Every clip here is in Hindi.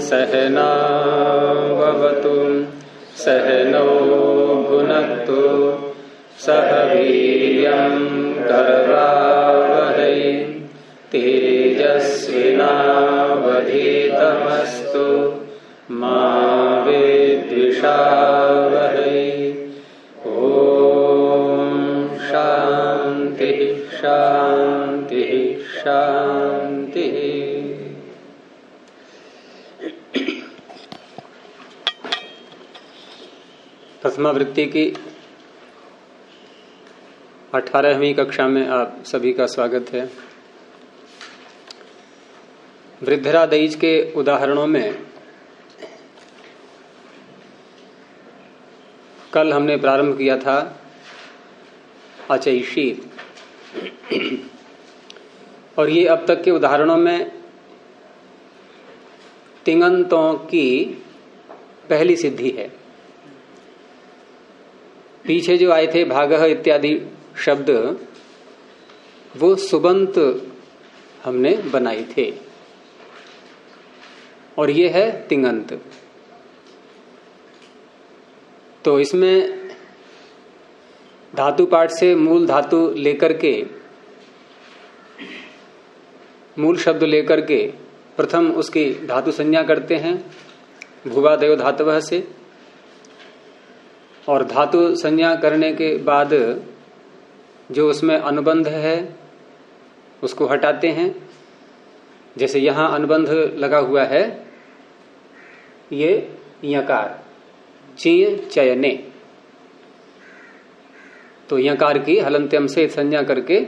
सहना भवतु सहनौ भुनक्तु सह वीर्यं करवावहै तेजस्विनावधीतमस्तु मा विद्विषावहै। ओम शांति शांति शांति। प्रथमावृत्ति की 18वीं कक्षा में आप सभी का स्वागत है। वृद्धरादैज के उदाहरणों में कल हमने प्रारंभ किया था अचैषी, और ये अब तक के उदाहरणों में तिङन्तों की पहली सिद्धि है। पीछे जो आए थे भागः इत्यादि शब्द, वो सुबंत हमने बनाए थे, और ये है तिङन्त। तो इसमें धातु पाठ से मूल धातु लेकर के, मूल शब्द लेकर के प्रथम उसकी धातु संज्ञा करते हैं भुवादयो धातवः से, और धातु संज्ञा करने के बाद जो उसमें अनुबंध है उसको हटाते हैं। जैसे यहां अनुबंध लगा हुआ है, ये यकार चीय चयने, तो यकार की हलंत्यम से संज्ञा करके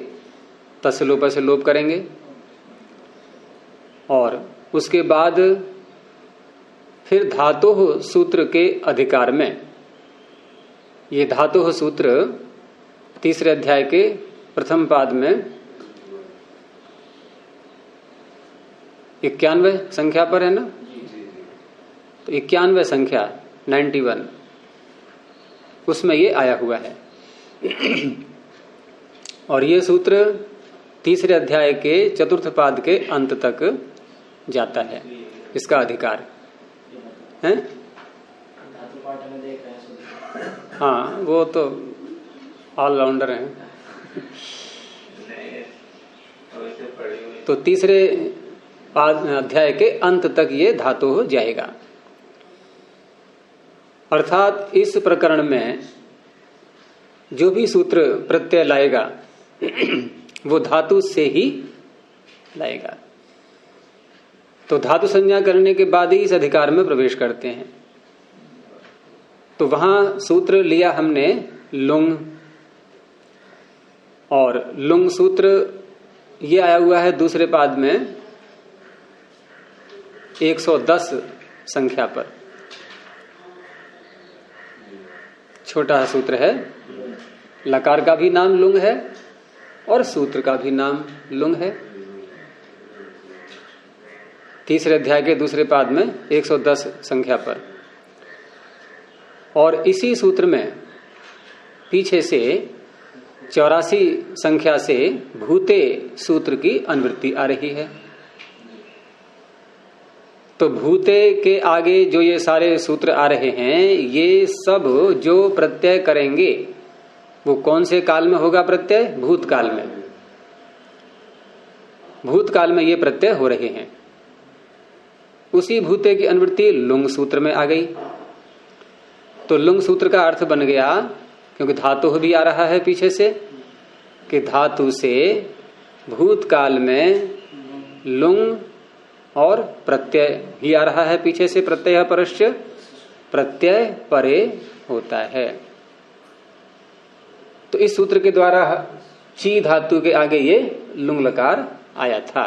तस्लोप से लोप करेंगे, और उसके बाद फिर धातोः सूत्र के अधिकार में, ये धातोः सूत्र तीसरे अध्याय के प्रथम पाद में 91 संख्या पर है ना, तो 91 संख्या 91 उसमें ये आया हुआ है। और ये सूत्र तीसरे अध्याय के चतुर्थ पाद के अंत तक जाता है, इसका अधिकार है। हाँ, वो तो ऑलराउंडर हैं। तो तीसरे अध्याय के अंत तक ये धातु हो जाएगा। अर्थात इस प्रकरण में जो भी सूत्र प्रत्यय लाएगा वो धातु से ही लाएगा। तो धातु संज्ञा करने के बाद ही इस अधिकार में प्रवेश करते हैं। तो वहां सूत्र लिया हमने लुंग, और लुंग सूत्र ये आया हुआ है दूसरे पाद में 110 संख्या पर। छोटा सूत्र है, लकार का भी नाम लुंग है और सूत्र का भी नाम लुंग है। तीसरे अध्याय के दूसरे पाद में 110 संख्या पर। और इसी सूत्र में पीछे से 84 संख्या से भूते सूत्र की अनुवृत्ति आ रही है। तो भूते के आगे जो ये सारे सूत्र आ रहे हैं, ये सब जो प्रत्यय करेंगे वो कौन से काल में होगा प्रत्यय? भूतकाल में। भूतकाल में ये प्रत्यय हो रहे हैं। उसी भूते की अनुवृत्ति लुंग सूत्र में आ गई। तो लुंग सूत्र का अर्थ बन गया, क्योंकि धातु भी आ रहा है पीछे से, कि धातु से भूतकाल में लुंग और प्रत्यय ही आ रहा है पीछे से। प्रत्यय परश्च प्रत्यय परे होता है। तो इस सूत्र के द्वारा ची धातु के आगे ये लुंग लकार आया था।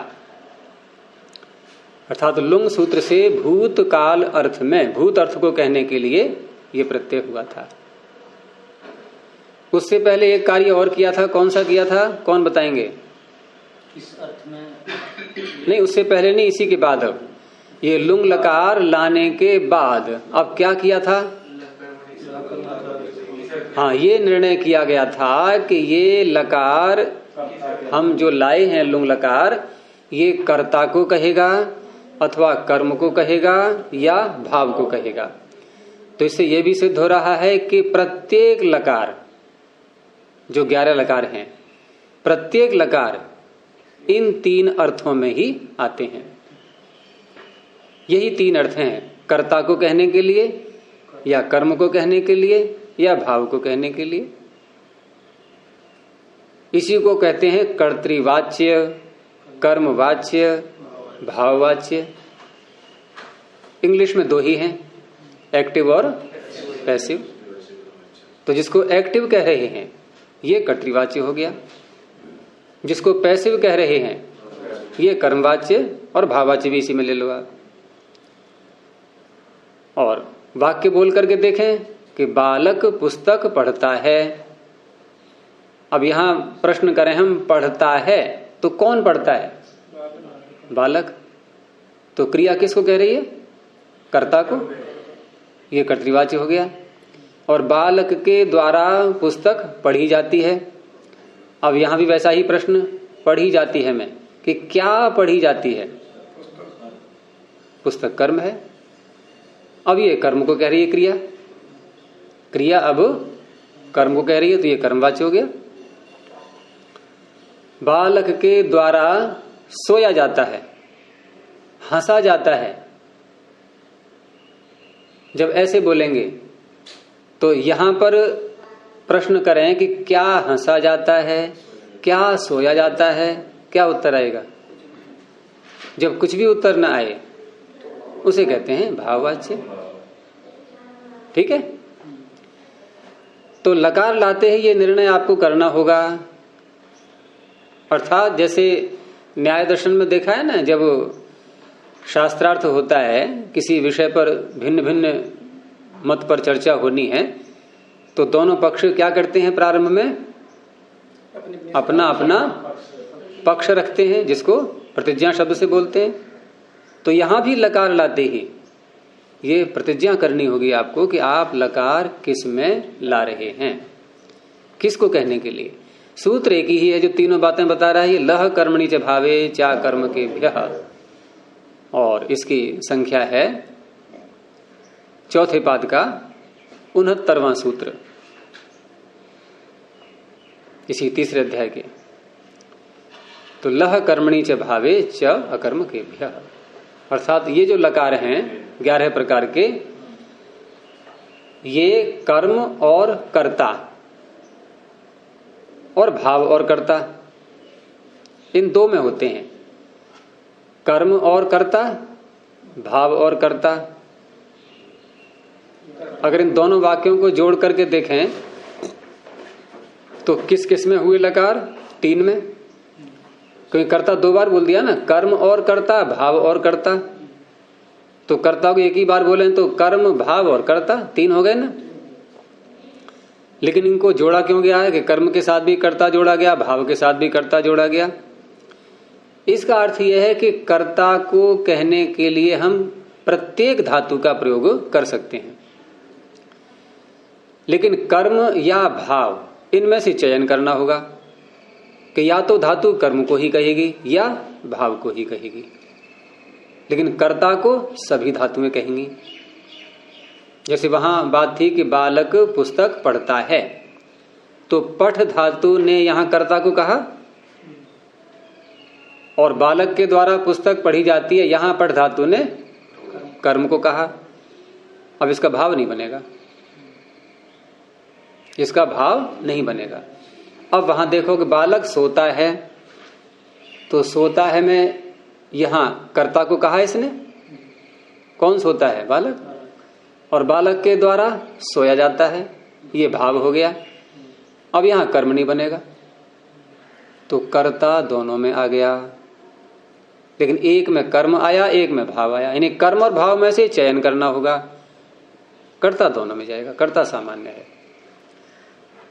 अर्थात लुंग सूत्र से भूतकाल अर्थ में, भूत अर्थ को कहने के लिए ये प्रत्यय हुआ था। उससे पहले एक कार्य और किया था। कौन सा किया था? कौन बताएंगे? इस अर्थ में नहीं, उससे पहले नहीं, इसी के बाद। अब ये लुंग लकार लाने के बाद अब क्या किया था? हाँ, ये निर्णय किया गया था कि ये लकार हम जो लाए हैं लुंग लकार, ये कर्ता को कहेगा अथवा कर्म को कहेगा या भाव को कहेगा। तो इससे यह भी सिद्ध हो रहा है कि प्रत्येक लकार, जो 11 लकार हैं, प्रत्येक लकार इन 3 अर्थों में ही आते हैं। यही 3 अर्थ हैं, कर्ता को कहने के लिए या कर्म को कहने के लिए या भाव को कहने के लिए। इसी को कहते हैं कर्तृवाच्य, कर्मवाच्य, भाववाच्य। इंग्लिश में 2 ही हैं, एक्टिव और पैसिव। तो जिसको एक्टिव कह रहे हैं ये कर्तृवाच्य हो गया, जिसको पैसिव कह रहे हैं ये कर्मवाच्य और भाववाच्य भी इसी में ले लो आप। और वाक्य बोल करके देखें कि बालक पुस्तक पढ़ता है। अब यहां प्रश्न करें हम, पढ़ता है तो कौन पढ़ता है? बालक। तो क्रिया किसको कह रही है? कर्ता को। यह कर्तृवाच्य हो गया। और बालक के द्वारा पुस्तक पढ़ी जाती है। अब यहां भी वैसा ही प्रश्न, पढ़ी जाती है में कि क्या पढ़ी जाती है? पुस्तक कर्म है। अब ये कर्म को कह रही है क्रिया, क्रिया अब कर्म को कह रही है, तो ये कर्मवाच्य हो गया। बालक के द्वारा सोया जाता है, हंसा जाता है। जब ऐसे बोलेंगे तो यहां पर प्रश्न करें कि क्या हंसा जाता है, क्या सोया जाता है, क्या उत्तर आएगा? जब कुछ भी उत्तर ना आए उसे कहते हैं भाववाच्य। ठीक है। तो लकार लाते ही ये निर्णय आपको करना होगा। अर्थात जैसे न्याय दर्शन में देखा है ना, जब शास्त्रार्थ होता है, किसी विषय पर भिन्न भिन्न मत पर चर्चा होनी है, तो दोनों पक्ष क्या करते हैं? प्रारंभ में अपना अपना पक्ष रखते हैं, जिसको प्रतिज्ञा शब्द से बोलते हैं। तो यहां भी लकार लाते ही ये प्रतिज्ञा करनी होगी आपको कि आप लकार किस में ला रहे हैं, किसको कहने के लिए। सूत्र एक ही है जो तीनों बातें बता रहा है, लह कर्मणि च भावे चा कर्म के भ्यः। और इसकी संख्या है चौथे पाद का 69वां सूत्र, इसी तीसरे अध्याय के। तो लह कर्मणि च भावे च अकर्म के भ्यः, अर्थात ये जो लकार हैं 11 प्रकार के, ये कर्म और कर्ता और भाव और कर्ता, इन 2 में होते हैं। कर्म और कर्ता, भाव और कर्ता। अगर इन दोनों वाक्यों को जोड़ करके देखें तो किस किस में हुए लकार? 3 में। क्योंकि कर्ता 2 बार बोल दिया ना, कर्म और कर्ता, भाव और कर्ता। तो कर्ता को एक ही बार बोले तो कर्म, भाव और कर्ता 3 हो गए ना। लेकिन इनको जोड़ा क्यों गया है कि कर्म के साथ भी कर्ता जोड़ा गया, भाव के साथ भी कर्ता जोड़ा गया? इसका अर्थ यह है कि कर्ता को कहने के लिए हम प्रत्येक धातु का प्रयोग कर सकते हैं, लेकिन कर्म या भाव इनमें से चयन करना होगा कि या तो धातु कर्म को ही कहेगी या भाव को ही कहेगी, लेकिन कर्ता को सभी धातुएं कहेंगी। जैसे वहां बात थी कि बालक पुस्तक पढ़ता है, तो पठ धातु ने यहां कर्ता को कहा, और बालक के द्वारा पुस्तक पढ़ी जाती है, यहां पठ धातु ने कर्म को कहा। अब इसका भाव नहीं बनेगा, इसका भाव नहीं बनेगा। अब वहां देखो कि बालक सोता है, तो सोता है में यहां कर्ता को कहा इसने, कौन सोता है? बालक। और बालक के द्वारा सोया जाता है, ये भाव हो गया। अब यहां कर्म नहीं बनेगा, तो कर्ता दोनों में आ गया, लेकिन एक में कर्म आया, एक में भाव आया। यानी कर्म और भाव में से चयन करना होगा। कर्ता दोनों में जाएगा, कर्ता सामान्य है।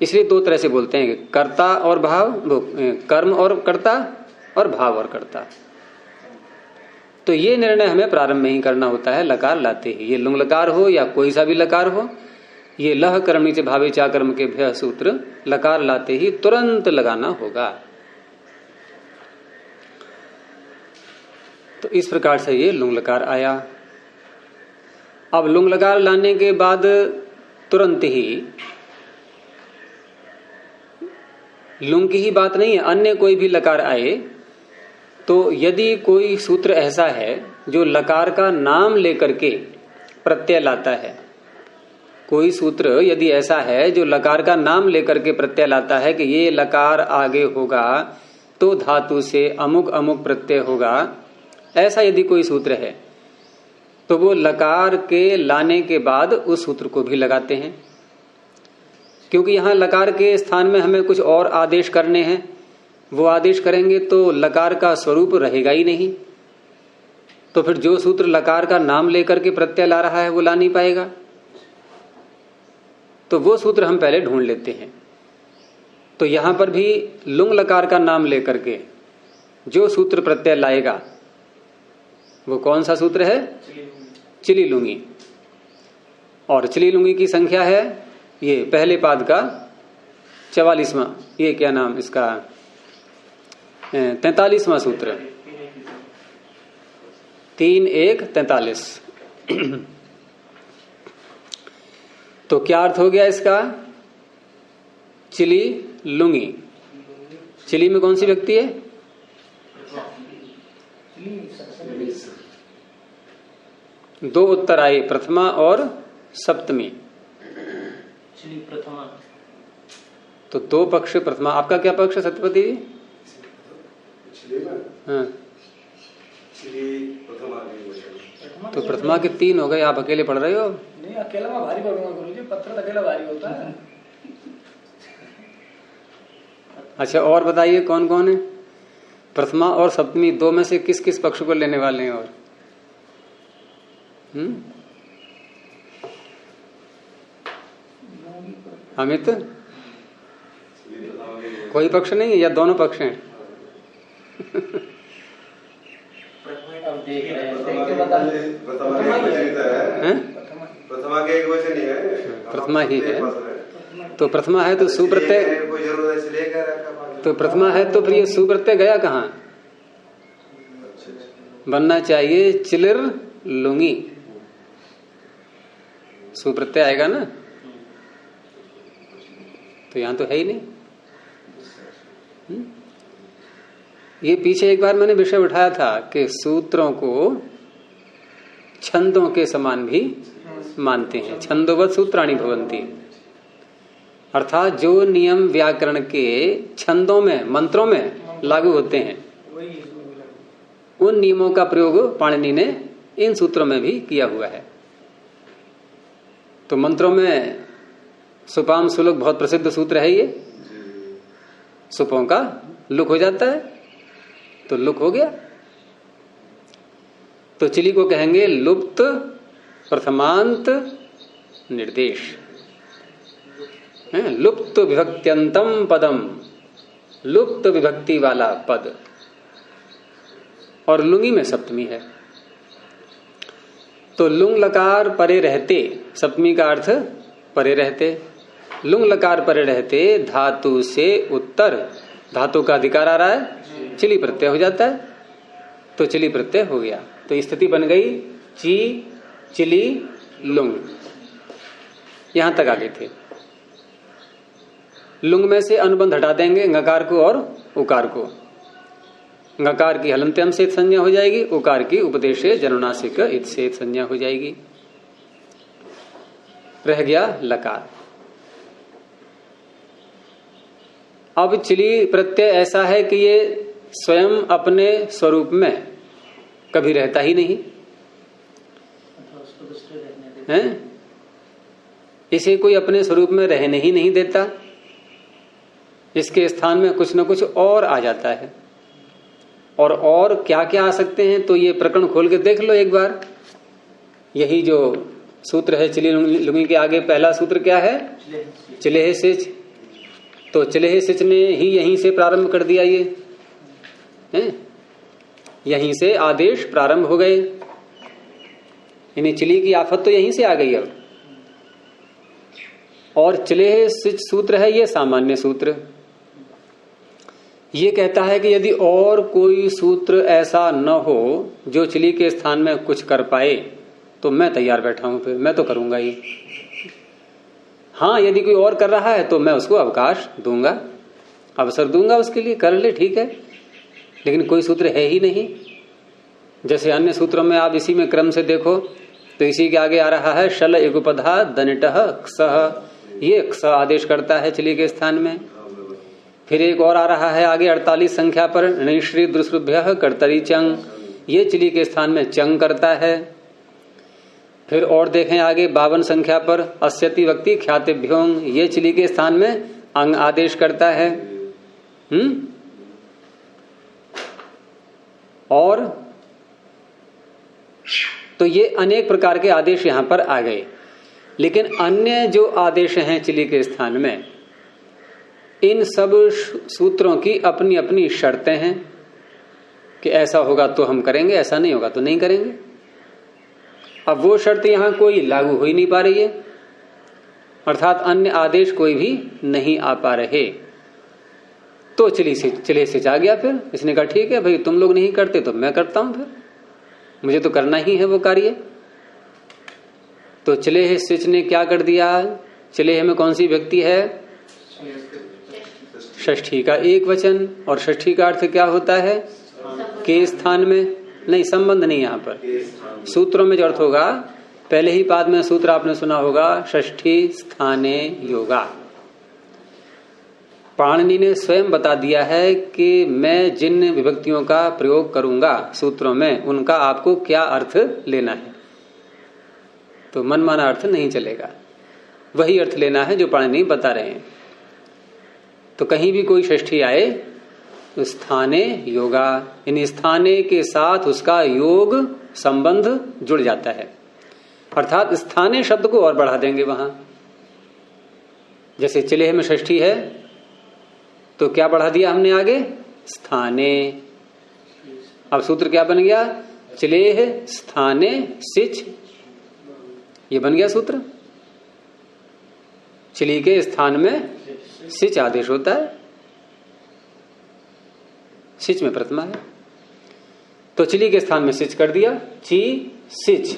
इसलिए 2 तरह से बोलते हैं कि कर्ता और भाव, कर्म और कर्ता और भाव और कर्ता। तो ये निर्णय हमें प्रारंभ में ही करना होता है लकार लाते ही। ये लुंग लकार हो या कोई सा भी लकार हो, ये लह कर्मणि च भावे चा कर्म के भ्यः सूत्र लकार लाते ही तुरंत लगाना होगा। तो इस प्रकार से ये लुंग लकार आया। अब लुंग लकार लाने के बाद तुरंत ही लुंग की ही बात नहीं है, अन्य कोई भी लकार आए तो यदि कोई सूत्र ऐसा है जो लकार का नाम लेकर के प्रत्यय लाता है, कोई सूत्र यदि ऐसा है जो लकार का नाम लेकर के प्रत्यय लाता है कि ये लकार आगे होगा तो धातु से अमुक अमुक प्रत्यय होगा, ऐसा यदि कोई सूत्र है तो वो लकार के लाने के बाद उस सूत्र को भी लगाते हैं। क्योंकि यहां लकार के स्थान में हमें कुछ और आदेश करने हैं, वो आदेश करेंगे तो लकार का स्वरूप रहेगा ही नहीं, तो फिर जो सूत्र लकार का नाम लेकर के प्रत्यय ला रहा है वो ला नहीं पाएगा। तो वो सूत्र हम पहले ढूंढ लेते हैं। तो यहां पर भी लुंग लकार का नाम लेकर के जो सूत्र प्रत्यय लाएगा वो कौन सा सूत्र है? चिली लुंगी। और चिली लुंगी की संख्या है ये पहले पाद का 44वां, ये क्या नाम इसका 43वां सूत्र, 3 1 43। तो क्या अर्थ हो गया इसका? चिली लुंगी। चिली में कौन सी व्यक्ति है? दो उत्तर आए, प्रथमा और सप्तमी। प्रथमा। तो दो पक्ष प्रथमा। आपका क्या पक्ष है सत्यपति जी? हाँ, तो प्रथमा के 3 हो गए, आप अकेले पढ़ रहे हो? नहीं, अकेला मैं भारी पढ़ूंगा गुरुजी, पत्र तो अकेला भारी होता है। अच्छा, और बताइए कौन कौन है? प्रथमा और सप्तमी दो में से किस किस पक्ष को लेने वाले हैं? और अमित, कोई पक्ष नहीं है या दोनों पक्ष हैं? प्रथमा के एक वचन ही है, प्रथमा ही है। तो प्रथमा है तो सुप्रत्यय, तो प्रथमा है तो फिर ये सुप्रत्यय गया कहाँ? बनना चाहिए चिलिर लुंगी, सुप्रत्यय आएगा ना, तो यहां तो है ही नहीं। ये पीछे एक बार मैंने विषय उठाया था कि सूत्रों को छंदों के समान भी मानते हैं, छंदोवत सूत्राणि भवन्ति, अर्थात जो नियम व्याकरण के छंदों में मंत्रों में लागू होते हैं उन नियमों का प्रयोग पाणिनि ने इन सूत्रों में भी किया हुआ है। तो मंत्रों में सुपाम सुलुक बहुत प्रसिद्ध सूत्र है, ये सुपों का लुक हो जाता है तो लुक हो गया। तो चिली को कहेंगे लुप्त प्रथमांत निर्देश, लुप्त विभक्त्यंतम पदम, लुप्त विभक्ति वाला पद। और लुंगी में सप्तमी है, तो लुंग लकार परे रहते, सप्तमी का अर्थ परे रहते, लुंग लकार परे रहते धातु से उत्तर, धातु का अधिकार आ रहा है, चिली प्रत्यय हो जाता है, तो चिली प्रत्यय हो गया। तो स्थिति बन गई ची चिली लुंग। यहां तक आगे थे। लुंग में से अनुबंध हटा देंगे, ngकार को और उकार को। ngकार की हलंत्यम से संज्ञा हो जाएगी, उकार की उपदेशे जनुनासिक इत से संज्ञा हो जाएगी। रह गया लकार। अब चिली प्रत्यय ऐसा है कि ये स्वयं अपने स्वरूप में कभी रहता ही नहीं है, इसे कोई अपने स्वरूप में रहने ही नहीं देता, इसके स्थान में कुछ न कुछ और आ जाता है। और क्या क्या आ सकते हैं तो ये प्रकरण खोल के देख लो एक बार। यही जो सूत्र है चिली लुंगी के आगे पहला सूत्र क्या है? चिलेह सिच। तो चिलेह सिच ने ही यहीं से प्रारंभ कर दिया, ये है, यहीं से आदेश प्रारंभ हो गए। इन्हें चिली की आफत तो यहीं से आ गई। अब और चिलेह सिच सूत्र है ये सामान्य सूत्र, ये कहता है कि यदि और कोई सूत्र ऐसा न हो जो चिली के स्थान में कुछ कर पाए तो मैं तैयार बैठा हूं, फिर मैं तो करूंगा ही। हाँ, यदि कोई और कर रहा है तो मैं उसको अवकाश दूंगा, अवसर दूंगा उसके लिए, कर ले, ठीक है। लेकिन कोई सूत्र है ही नहीं। जैसे अन्य सूत्रों में आप इसी में क्रम से देखो तो इसी के आगे आ रहा है शल इगुपधा दनिटः क्षः, ये क्ष आदेश करता है चिली के स्थान में। फिर एक और आ रहा है आगे 48 संख्या पर निश्री दुष्भ्य कर्तरी चंग, ये चिली के स्थान में चंग करता है। फिर और देखें आगे 52 संख्या पर अस्यति व्यक्ति ख्यातिभ्योंग, ये चिली के स्थान में अंग आदेश करता है। और तो ये अनेक प्रकार के आदेश यहां पर आ गए। लेकिन अन्य जो आदेश हैं चिली के स्थान में, इन सब सूत्रों की अपनी अपनी शर्तें हैं कि ऐसा होगा तो हम करेंगे, ऐसा नहीं होगा तो नहीं करेंगे। अब वो शर्त यहां कोई लागू हो ही नहीं पा रही है, अर्थात अन्य आदेश कोई भी नहीं आ पा रहे। तो चिले से जा गया। फिर इसने कहा ठीक है भाई, तुम लोग नहीं करते तो मैं करता हूं, फिर मुझे तो करना ही है वो कार्य। तो चिलेह सिच ने क्या कर दिया? चिलेह में कौन सी व्यक्ति है? षष्ठी का एक वचन। और षष्ठी का अर्थ क्या होता है? के स्थान में नहीं, संबंध नहीं। यहां पर सूत्रों में जो अर्थ होगा, पहले ही पाद में सूत्र आपने सुना होगा, षष्ठी स्थाने योगा। पाणिनि ने स्वयं बता दिया है कि मैं जिन विभक्तियों का प्रयोग करूंगा सूत्रों में, उनका आपको क्या अर्थ लेना है। तो मनमाना अर्थ नहीं चलेगा, वही अर्थ लेना है जो पाणिनि बता रहे हैं। तो कहीं भी कोई षष्ठी आए तो स्थाने योगा, इन स्थाने के साथ उसका योग संबंध जुड़ जाता है, अर्थात स्थाने शब्द को और बढ़ा देंगे वहां। जैसे चिलेह में षष्ठी है तो क्या बढ़ा दिया हमने आगे? स्थाने। अब सूत्र क्या बन गया? चिलेह स्थाने सिच, ये बन गया सूत्र। चिली के स्थान में सिच आदेश होता है, सिच में प्रथमा है, तो चिली के स्थान में सिच कर दिया, ची सिच,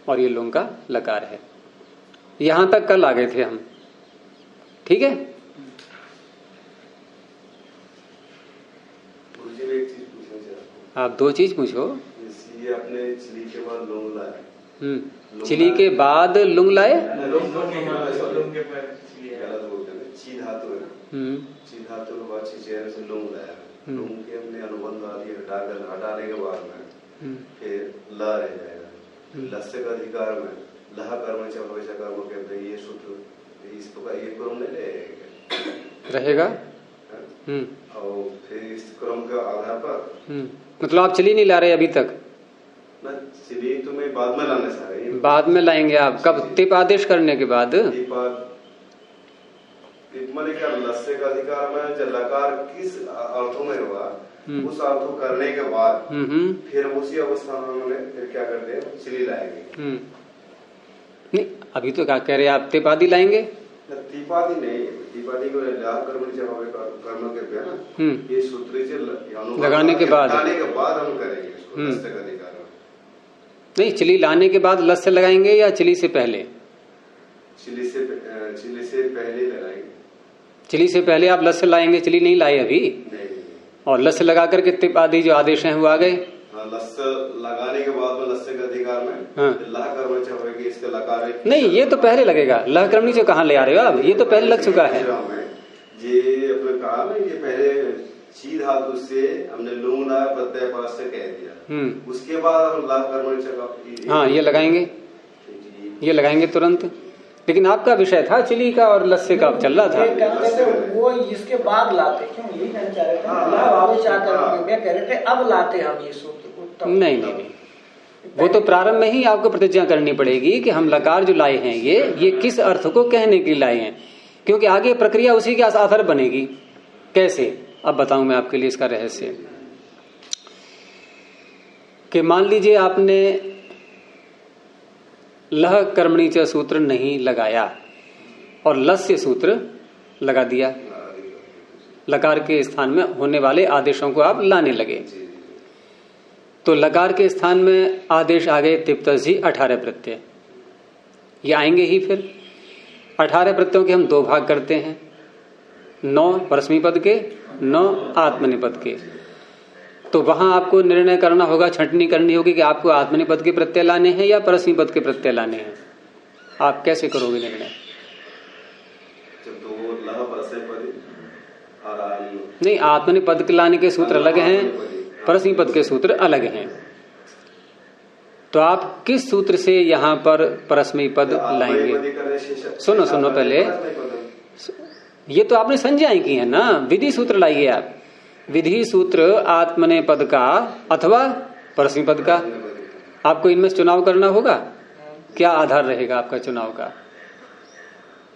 और ये लुंग का लकार है। यहां तक कल आ गए थे हम, ठीक है। आप दो चीज पूछो। ये आपने चिली के बाद लुंग लाए, चिली के बाद लुंग लाए, ची धातु है, ची धातु के बाद चेहरे से लुंग लाया। लुंग के हमने अनुबंध आदि हटाने के बाद में फिर ला रह जाएगा। लस्य का अधिकार में लहा कर्म चवैसा कर्म कहते हैं। ये सूत्र इस प्रकार ये क्रम नहीं रहेगा। और फिर इस क्रम के आधार पर मतलब आप चिली नहीं ला रहे अभी तक? ना, चिली तो मैं बाद में लाने से रही, बाद में लाएंगे आप। कब? तिप आदेश करने के बाद। लस्य का अधिकार में जब लकार किस अर्थों में हुआ, उस अर्थ को करने के बाद फिर उसी अवस्था में उन्होंने फिर क्या करते हैं, चिली लाएंगे। नहीं, अभी तो क्या कह रहे हैं आप? तिपादी लाएंगे? तिपादी नहीं, तिपादी को कर्म के ना, ये सूत्र से लगाने के बाद हम करेंगे इसको लस्य का अधिकार में। नहीं, चिली लाने के बाद लस्य लगाएंगे या चिली से पहले? चिली से पहले लगाएंगे। चिली से पहले आप लस्य लाएंगे, चिली नहीं लाए अभी? नहीं। और लस्य लगा करके तिपादी जो आदेश हैं वो आ गए। लस्य लगाने के बाद में लस्य के अधिकार में लह कर्म चाहेगी, इसके लकार नहीं, ये तो पहले लगेगा। लह कर्मणी जो कहाँ ले आ रहे हो आप? ये तो पहले लग चुका है। ये अपने कहा ना, ये पहले ची धातु से हमने लुंग लाया, प्रत्यय पास से कह दिया, उसके बाद हम लह कर्मणी। हाँ, ये लगाएंगे, ये लगाएंगे तुरंत। लेकिन आपका विषय था चिली का और लस्य का चल रहा था। वो इसके बाद लाते क्यों, यही कहना चाह रहे थे। मैं कह रहे थे अब लाते हम ये सूत्र को। नहीं, वो तो प्रारंभ में ही आपको प्रतिज्ञा करनी पड़ेगी कि हम लकार जो लाए हैं ये किस अर्थ को कहने के लिए लाए हैं, क्योंकि आगे प्रक्रिया उसी के आधार बनेगी। कैसे? अब बताऊं मैं आपके लिए इसका रहस्य। कि मान लीजिए आपने लह कर्मणी च सूत्र नहीं लगाया और लस्य सूत्र लगा दिया, लकार के स्थान में होने वाले आदेशों को आप लाने लगे। तो लकार के स्थान में आदेश आ गए तिप्तसी 18 प्रत्यय, ये आएंगे ही। फिर 18 प्रत्ययों के हम 2 भाग करते हैं, 9 परस्मैपद के, 9 आत्मनेपद के। तो वहां आपको निर्णय करना होगा, छंटनी करनी होगी कि आपको आत्मनेपद के प्रत्यय लाने हैं या परस्मैपद के प्रत्यय लाने हैं। आप कैसे करोगे निर्णय? नहीं, आत्मनेपद के लाने के सूत्र अलग हैं, परस्मैपद के सूत्र अलग हैं। तो आप किस सूत्र से यहाँ पर परस्मैपद लाएंगे? सुनो पहले, ये तो आपने संज्ञाएं की है ना, विधि सूत्र लाइए आप। विधि सूत्र आत्मनेपद का अथवा परस्मैपद का, आपको इनमें चुनाव करना होगा। क्या आधार रहेगा आपका चुनाव का?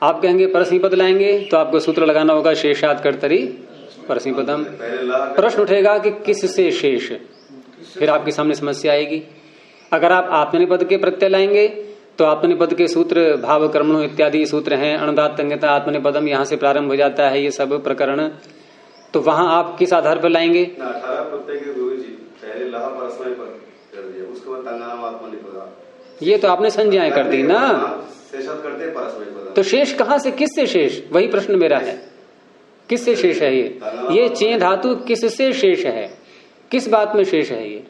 आप कहेंगे परस्मैपद लाएंगे तो आपको सूत्र लगाना होगा शेषात् कर्तरि परस्मैपदम। प्रश्न उठेगा कि किससे शेष, फिर आपके सामने समस्या आएगी। अगर आप आत्मनेपद के प्रत्यय लाएंगे तो आत्मनेपद के सूत्र भाव कर्मणो इत्यादि सूत्र हैं, अणुदात तंगता आत्मनेपदम, यहाँ से प्रारंभ हो जाता है ये सब प्रकरण। तो वहां आप किस आधार पर लाएंगे? 18 प्रत्यय के गुरु जी पहले लहा परस्मैपद कर दिया, उसके बाद तंगानाम आत्मनेपद। ये तो आपने संज्ञाएं कर दी ना, शेषात् करते परस्मैपद। तो शेष कहाँ से, किससे शेष? वही प्रश्न मेरा है, किससे शेष है ये चे धातु किससे शेष है, किस बात में शेष है ये?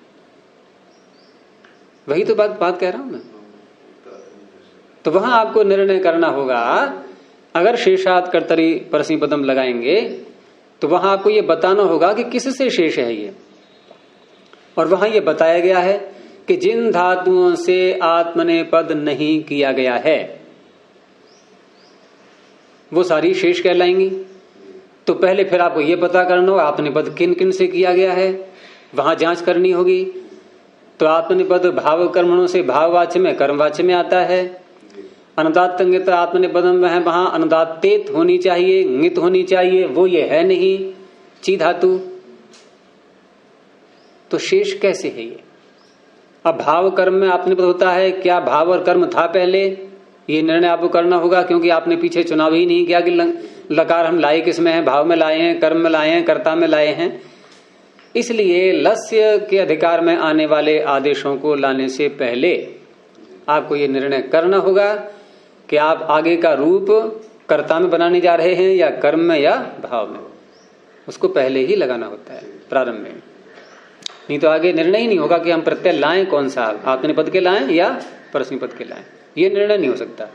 वही तो बात कह रहा हूं मैं। तो वहां आपको निर्णय करना होगा। अगर शेषात् कर्तरि परस्मैपदम लगाएंगे तो वहां आपको ये बताना होगा कि किससे शेष है ये। और वहां ये बताया गया है कि जिन धातुओं से आत्मनेपद नहीं किया गया है वो सारी शेष कहलाएंगी। तो पहले फिर आपको ये पता करना होगा आत्मनेपद किन किन से किया गया है, वहां जांच करनी होगी। तो आत्मनेपद भाव कर्मणों से भाववाच्य में कर्मवाच्य में आता है। अनुदात तंगित आत्मनेपदम में है, वहां अनुदातेत होनी चाहिए, ङित होनी चाहिए, वो ये है नहीं, ची धातु। तो शेष कैसे है ये? अब भाव कर्म में आत्मनेपद होता है, क्या भाव और कर्म था पहले? ये निर्णय आपको करना होगा, क्योंकि आपने पीछे चुनाव ही नहीं किया कि लकार हम लाए किस में है, भाव में लाए हैं, कर्म में लाए हैं, कर्ता में लाए हैं। इसलिए लस्य के अधिकार में आने वाले आदेशों को लाने से पहले आपको ये निर्णय करना होगा कि आप आगे का रूप कर्ता में बनाने जा रहे हैं या कर्म में या भाव में। उसको पहले ही लगाना होता है प्रारंभ में, नहीं तो आगे निर्णय ही नहीं होगा कि हम प्रत्यय लाएं कौन सा, आत्मनेपद के लाएं या परस्मैपद के लाएं। ये निर्णय नहीं हो सकता।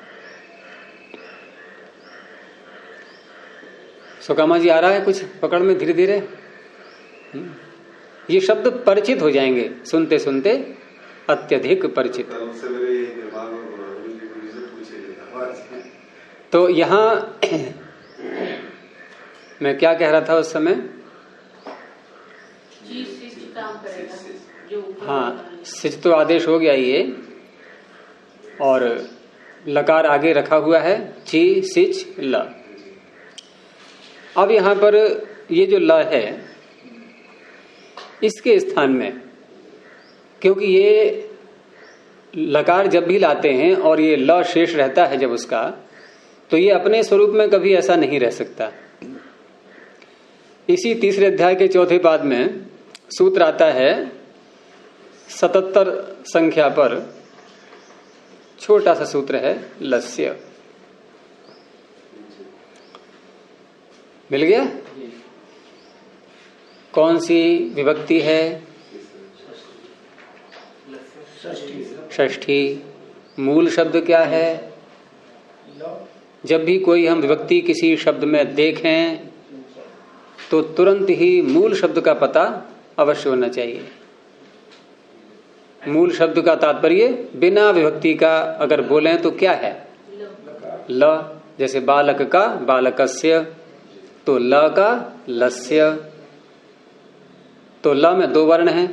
सुकामा जी आ रहा है कुछ पकड़ में धीरे धीरे। ये शब्द परिचित हो जाएंगे सुनते सुनते, अत्यधिक परिचित। तो यहां मैं क्या कह रहा था उस समय? हाँ, सिच तो आदेश हो गया ये, और लकार आगे रखा हुआ है, ची सिच ल। अब यहां पर ये जो ल है इसके स्थान में, क्योंकि ये लकार जब भी लाते हैं और ये ल शेष रहता है जब उसका, तो ये अपने स्वरूप में कभी ऐसा नहीं रह सकता। इसी तीसरे अध्याय के चौथे पाद में सूत्र आता है 77 संख्या पर, छोटा सा सूत्र है लस्य। मिल गया? कौन सी विभक्ति है? षष्ठी। मूल शब्द क्या है? जब भी कोई हम विभक्ति किसी शब्द में देखें तो तुरंत ही मूल शब्द का पता अवश्य होना चाहिए। मूल शब्द का तात्पर्य बिना विभक्ति का अगर बोलें तो क्या है? ल। जैसे बालक का बालकस्य, तो ल का लस्य। तो ल में 2 वर्ण हैं,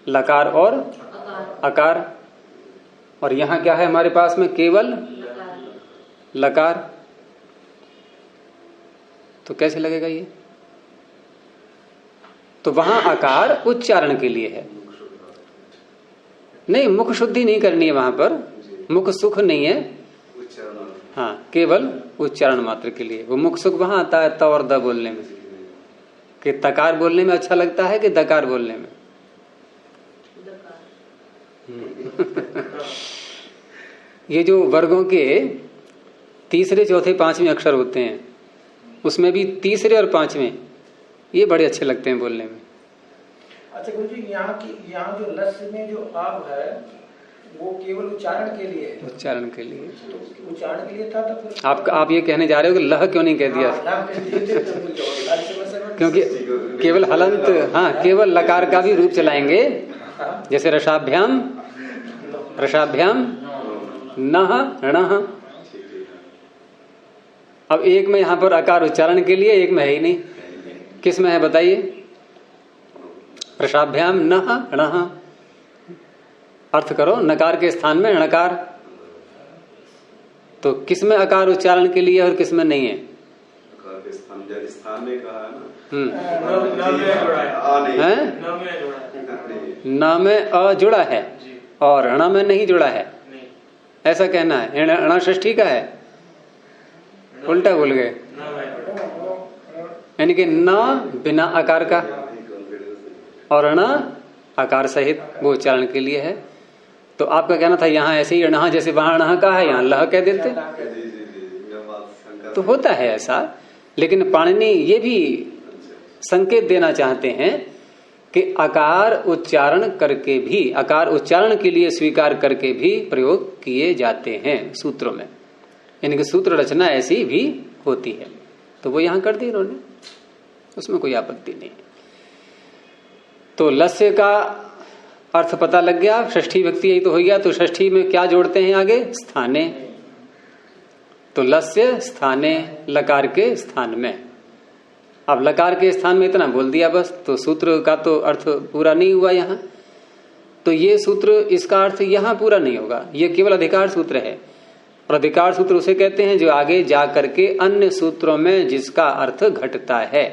लकार और अकार। और यहां क्या है हमारे पास में? केवल लकार। तो कैसे लगेगा ये? तो वहां आकार उच्चारण के लिए है, नहीं मुख शुद्धि नहीं करनी है वहां पर, मुख सुख नहीं है। हाँ, केवल उच्चारण मात्र के लिए। वो मुख सुख वहां आता है त और द बोलने में, कि तकार बोलने में अच्छा लगता है कि दकार बोलने में। ये जो वर्गों के तीसरे चौथे पांचवें अक्षर होते हैं, उसमें भी तीसरे और पांचवें ये बड़े अच्छे लगते हैं बोलने में। अच्छा गुरु जी, यहाँ जो लस्य में जो आप है वो केवल उच्चारण के लिए है। उच्चारण के लिए, तो उच्चारण के लिए था तो फिर आप ये कहने जा रहे हो कि लह क्यों नहीं कह दिया? क्योंकि केवल हलंत, हाँ, केवल लकार का भी रूप चलाएंगे, जैसे रसाभ्याम नह णह। अब एक में यहां पर आकार उच्चारण के लिए, एक में है ही नहीं। किस में है बताइए? रसाभ्याम नह णह। अर्थ करो, नकार के स्थान में णकार। तो किस में आकार उच्चारण के लिए और किस में नहीं है? स्थान में कहा है ना। न में अ जुड़ा है और ण में नहीं जुड़ा है, ऐसा कहना है। ण षष्ठी का है, उल्टा बोल गए। यानी कि न बिना आकार का और ण आकार सहित, वो उच्चारण के लिए है। तो आपका कहना था यहाँ ऐसे ही ण, जैसे वहां ण का है यहाँ लह कह देते, तो होता है ऐसा। लेकिन पाणिनि ये भी संकेत देना चाहते हैं कि आकार उच्चारण करके भी, आकार उच्चारण के लिए स्वीकार करके भी प्रयोग किए जाते हैं सूत्रों में। यानी कि सूत्र रचना ऐसी भी होती है, तो वो यहां कर दी इन्होंने, उसमें कोई आपत्ति नहीं। तो लस्य का अर्थ पता लग गया, षष्ठी विभक्ति यही तो हो गया। तो षष्ठी में क्या जोड़ते हैं आगे? स्थाने। तो लस्य स्थाने, लकार के स्थान में। अब लकार के स्थान में इतना बोल दिया बस, तो सूत्र का तो अर्थ पूरा नहीं हुआ यहाँ। तो ये सूत्र, इसका अर्थ यहाँ पूरा नहीं होगा, ये केवल अधिकार सूत्र है। और अधिकार सूत्र उसे कहते हैं जो आगे जा करके अन्य सूत्रों में जिसका अर्थ घटता है।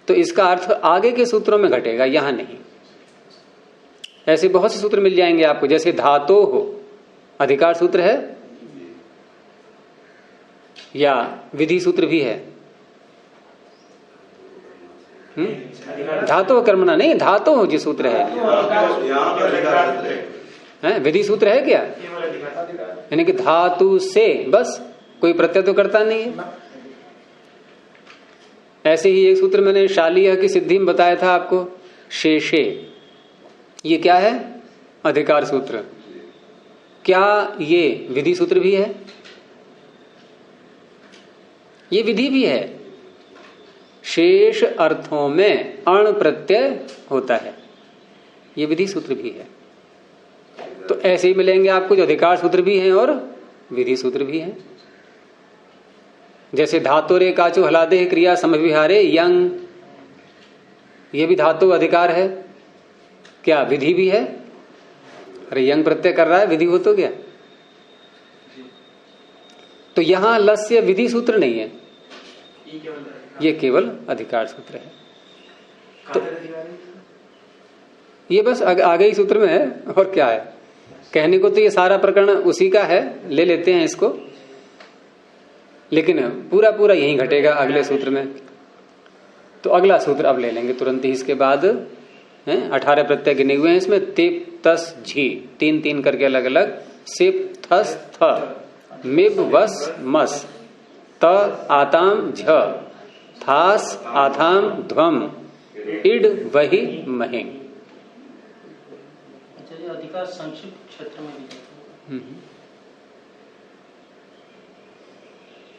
तो इसका अर्थ आगे के सूत्रों में घटेगा, यहां नहीं। ऐसे बहुत से सूत्र मिल जाएंगे आपको, जैसे धातो हो, अधिकार सूत्र है या विधि सूत्र भी है। धातो कर्मणा नहीं, धातो हो जिस सूत्र है, विधि सूत्र है क्या? यानी कि धातु से, बस कोई प्रत्यय तो करता नहीं है। ऐसे ही एक सूत्र मैंने शालीय की सिद्धि में बताया था आपको, शेषे, ये क्या है? अधिकार सूत्र। क्या ये विधि सूत्र भी है? ये विधि भी है। शेष अर्थों में अण प्रत्यय होता है, ये विधि सूत्र भी है। तो ऐसे ही मिलेंगे आपको जो अधिकार सूत्र भी हैं और विधि सूत्र भी हैं। जैसे धातु रे काचो हलादे क्रिया समविहारे यंग, ये भी धातु अधिकार है, क्या विधि भी है? अरे यंग प्रत्यय कर रहा है, विधि हो तो क्या? तो यहां लस्य विधि सूत्र नहीं है, ये केवल अधिकार सूत्र है। तो ये बस आगे ही सूत्र में है, और क्या है कहने को? तो ये सारा प्रकरण उसी का है, ले लेते हैं इसको, लेकिन पूरा पूरा यही घटेगा अगले सूत्र में। तो अगला सूत्र अब ले लेंगे तुरंत ही इसके बाद। 18 प्रत्यय गिने हुए हैं इसमें, तिप तस झी, 3-3 करके अलग अलग। सिप थस थ, मिब वस मस, त आताम झ, थास आथाम ध्वम, इड वही महें। अधिकार संक्षिप्त क्षेत्र में भी।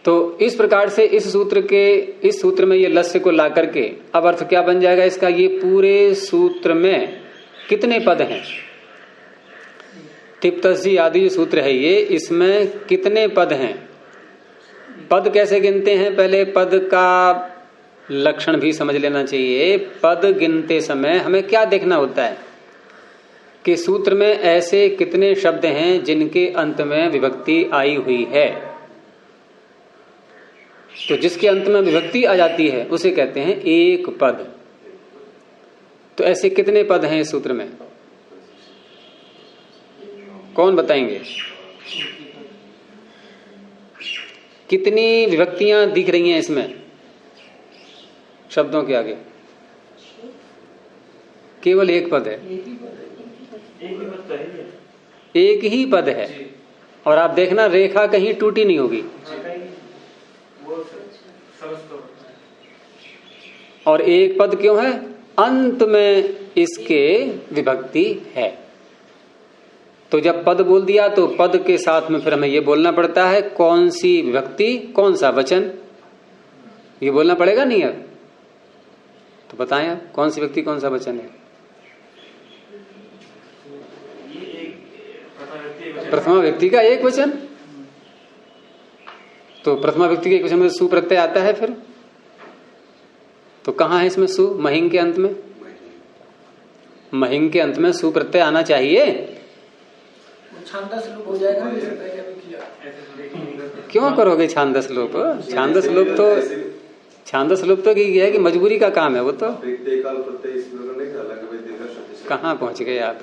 तो इस प्रकार से इस सूत्र में ये लस्य को ला करके अब अर्थ क्या बन जाएगा इसका? ये पूरे सूत्र में कितने पद हैं? तिप्तसी आदि जो सूत्र है ये, इसमें कितने पद हैं? पद कैसे गिनते हैं? पहले पद का लक्षण भी समझ लेना चाहिए। पद गिनते समय हमें क्या देखना होता है कि सूत्र में ऐसे कितने शब्द हैं जिनके अंत में विभक्ति आई हुई है। तो जिसके अंत में विभक्ति आ जाती है उसे कहते हैं एक पद। तो ऐसे कितने पद हैं इस सूत्र में? कौन बताएंगे? कितनी विभक्तियां दिख रही हैं इसमें शब्दों के आगे? केवल एक पद है, एक ही पद है। और आप देखना रेखा कहीं टूटी नहीं होगी। और एक पद क्यों है? अंत में इसके विभक्ति है। तो जब पद बोल दिया तो पद के साथ में फिर हमें ये बोलना पड़ता है कौन सी विभक्ति कौन सा वचन, ये बोलना पड़ेगा नहीं अब? तो बताएं आप कौन सी विभक्ति कौन सा वचन है? प्रथमा व्यक्ति का एक वचन। तो प्रथमा व्यक्ति के एक वचन में सु प्रत्यय आता है। फिर तो कहां है इसमें सु? महिंग के अंत में। महिंग के अंत में सु प्रत्यय आना चाहिए। छांदस लोप हो जाएगा, जैसे पहले अभी किया। क्यों करोगे छांदस लोप? छांदस लोप तो छांदस लोप तो ये है कि मजबूरी का काम है वो तो। कहाँ पहुंच गए आप?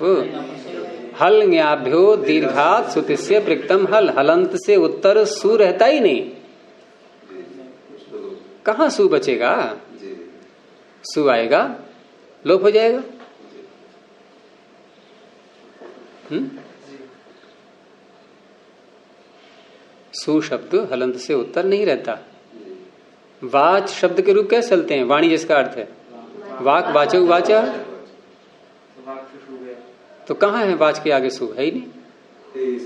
हल न्याभ्यो दीर्घात सुतिस्य प्रिक्तम हल। हलंत से उत्तर सु रहता ही नहीं। कहाँ सु बचेगा? सु आएगा लोप हो जाएगा। सु शब्द हलंत से उत्तर नहीं रहता। वाच शब्द के रूप कैसे चलते हैं? वाणी जिसका अर्थ है वाक, वाचो, वाचा। तो कहाँ है वाच के आगे सु? है ही नहीं।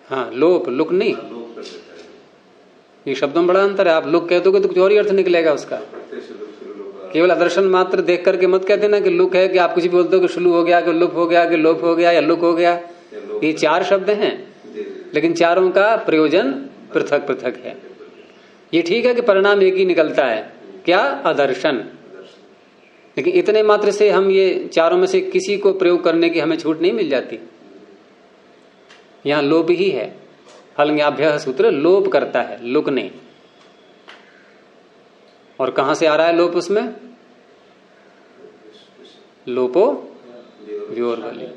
हाँ लोप, लुक नहीं। ये शब्दों में बड़ा अंतर है। आप लुक कहते हो तो कुछ और ही अर्थ निकलेगा उसका। केवल आदर्शन मात्र देख करके मत कहते ना कि लुक है, कि आप कुछ भी बोलते हो कि शुरू हो गया, कि लुक हो गया, कि लोप हो गया या लुक हो गया। ये चार शब्द हैं लेकिन चारों का प्रयोजन पृथक पृथक है। ये ठीक है कि परिणाम एक ही निकलता है, क्या? आदर्शन। लेकिन इतने मात्र से हम ये चारों में से किसी को प्रयोग करने की हमें छूट नहीं मिल जाती। यहां लोप ही है। हलन्याभ्यः सूत्र लोप करता है, लुक नहीं। और कहां से आ रहा है लोप? उसमें लोपो व्योर्वलि।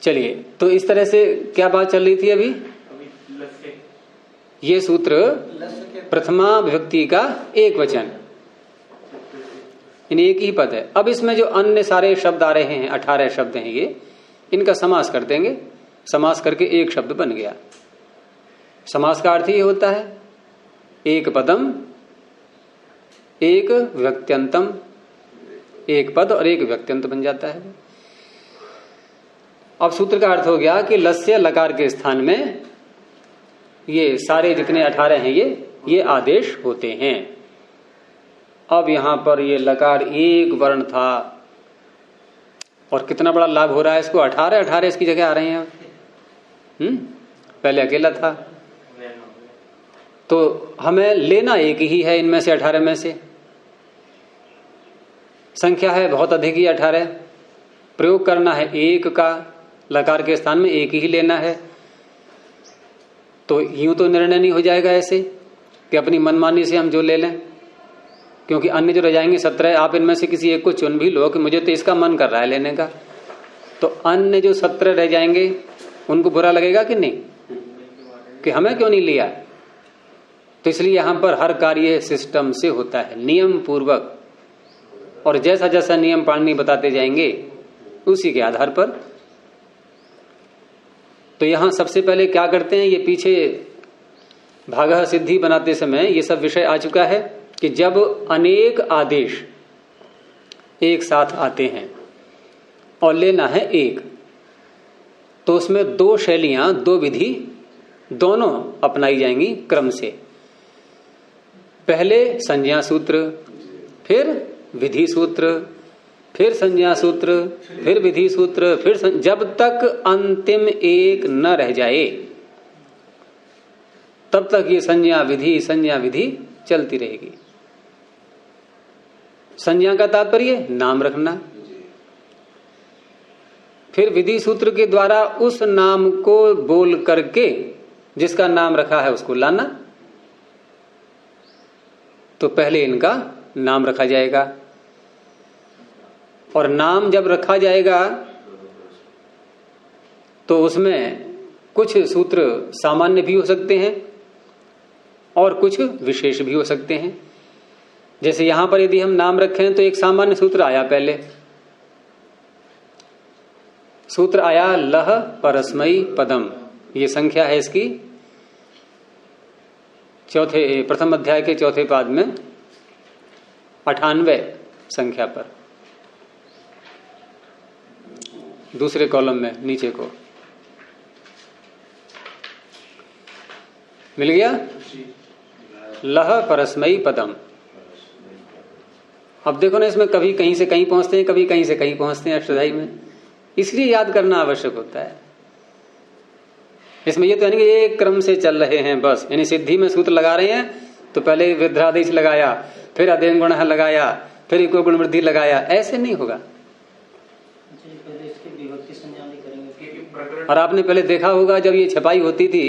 चलिए, तो इस तरह से क्या बात चल रही थी अभी? ये सूत्र प्रथमा विभक्ति का एक वचन, इन एक ही पद है। अब इसमें जो अन्य सारे शब्द आ रहे हैं, 18 शब्द हैं ये, इनका समास कर देंगे। समास करके एक शब्द बन गया। समास का अर्थ ये होता है एक पदम एक विभक्त्यंतम। एक पद और एक विभक्त्यंत बन जाता है। अब सूत्र का अर्थ हो गया कि लस्य लकार के स्थान में ये सारे जितने 18 हैं ये आदेश होते हैं। अब यहां पर ये लकार एक वर्ण था और कितना बड़ा लाभ हो रहा है इसको। 18 इसकी जगह आ रहे हैं। पहले अकेला था। तो हमें लेना एक ही है इनमें से, 18 में से। संख्या है बहुत अधिक ही 18। प्रयोग करना है एक का, लकार के स्थान में एक ही लेना है। तो यूं तो निर्णय नहीं हो जाएगा ऐसे कि अपनी मनमानी से हम जो ले लें, क्योंकि अन्य जो रह जाएंगे 17, आप इनमें से किसी एक को चुन भी लो कि मुझे तो इसका मन कर रहा है लेने का, तो अन्य जो 17 रह जाएंगे उनको बुरा लगेगा कि नहीं, कि हमें क्यों नहीं लिया। तो इसलिए यहां पर हर कार्य सिस्टम से होता है, नियम पूर्वक। और जैसा जैसा नियम पाणिनि बताते जाएंगे उसी के आधार पर। तो यहां सबसे पहले क्या करते हैं, ये पीछे भागः सिद्धि बनाते समय ये सब विषय आ चुका है कि जब अनेक आदेश एक साथ आते हैं और लेना है एक, तो उसमें दो शैलियां, दो विधि दोनों अपनाई जाएंगी क्रम से। पहले संज्ञा सूत्र, फिर विधि सूत्र, फिर संज्ञा सूत्र, फिर विधि सूत्र, फिर जब तक अंतिम एक न रह जाए तब तक ये संज्ञा विधि चलती रहेगी। संज्ञा का तात्पर्य नाम रखना, फिर विधि सूत्र के द्वारा उस नाम को बोल करके जिसका नाम रखा है उसको लाना। तो पहले इनका नाम रखा जाएगा, और नाम जब रखा जाएगा तो उसमें कुछ सूत्र सामान्य भी हो सकते हैं और कुछ विशेष भी हो सकते हैं। जैसे यहां पर यदि हम नाम रखें तो एक सामान्य सूत्र आया, पहले सूत्र आया लह परस्मई पदम, ये संख्या है इसकी प्रथम अध्याय के चौथे पाद में 98 संख्या पर, दूसरे कॉलम में नीचे को मिल गया, लह परस्मई पदम। अब देखो ना, इसमें कभी कहीं से कहीं पहुंचते हैं, कभी कहीं से कहीं पहुंचते हैं अष्टाध्यायी में, इसलिए याद करना आवश्यक होता है। इसमें ये तो है कि एक क्रम से चल रहे हैं बस, यानी सिद्धि में सूत्र लगा रहे हैं तो पहले वृद्धादेश लगाया, फिर अध्ययन गुण लगाया, फिर इको गुण वृद्धि लगाया, ऐसे नहीं होगा। और आपने पहले देखा होगा जब ये छपाई होती थी,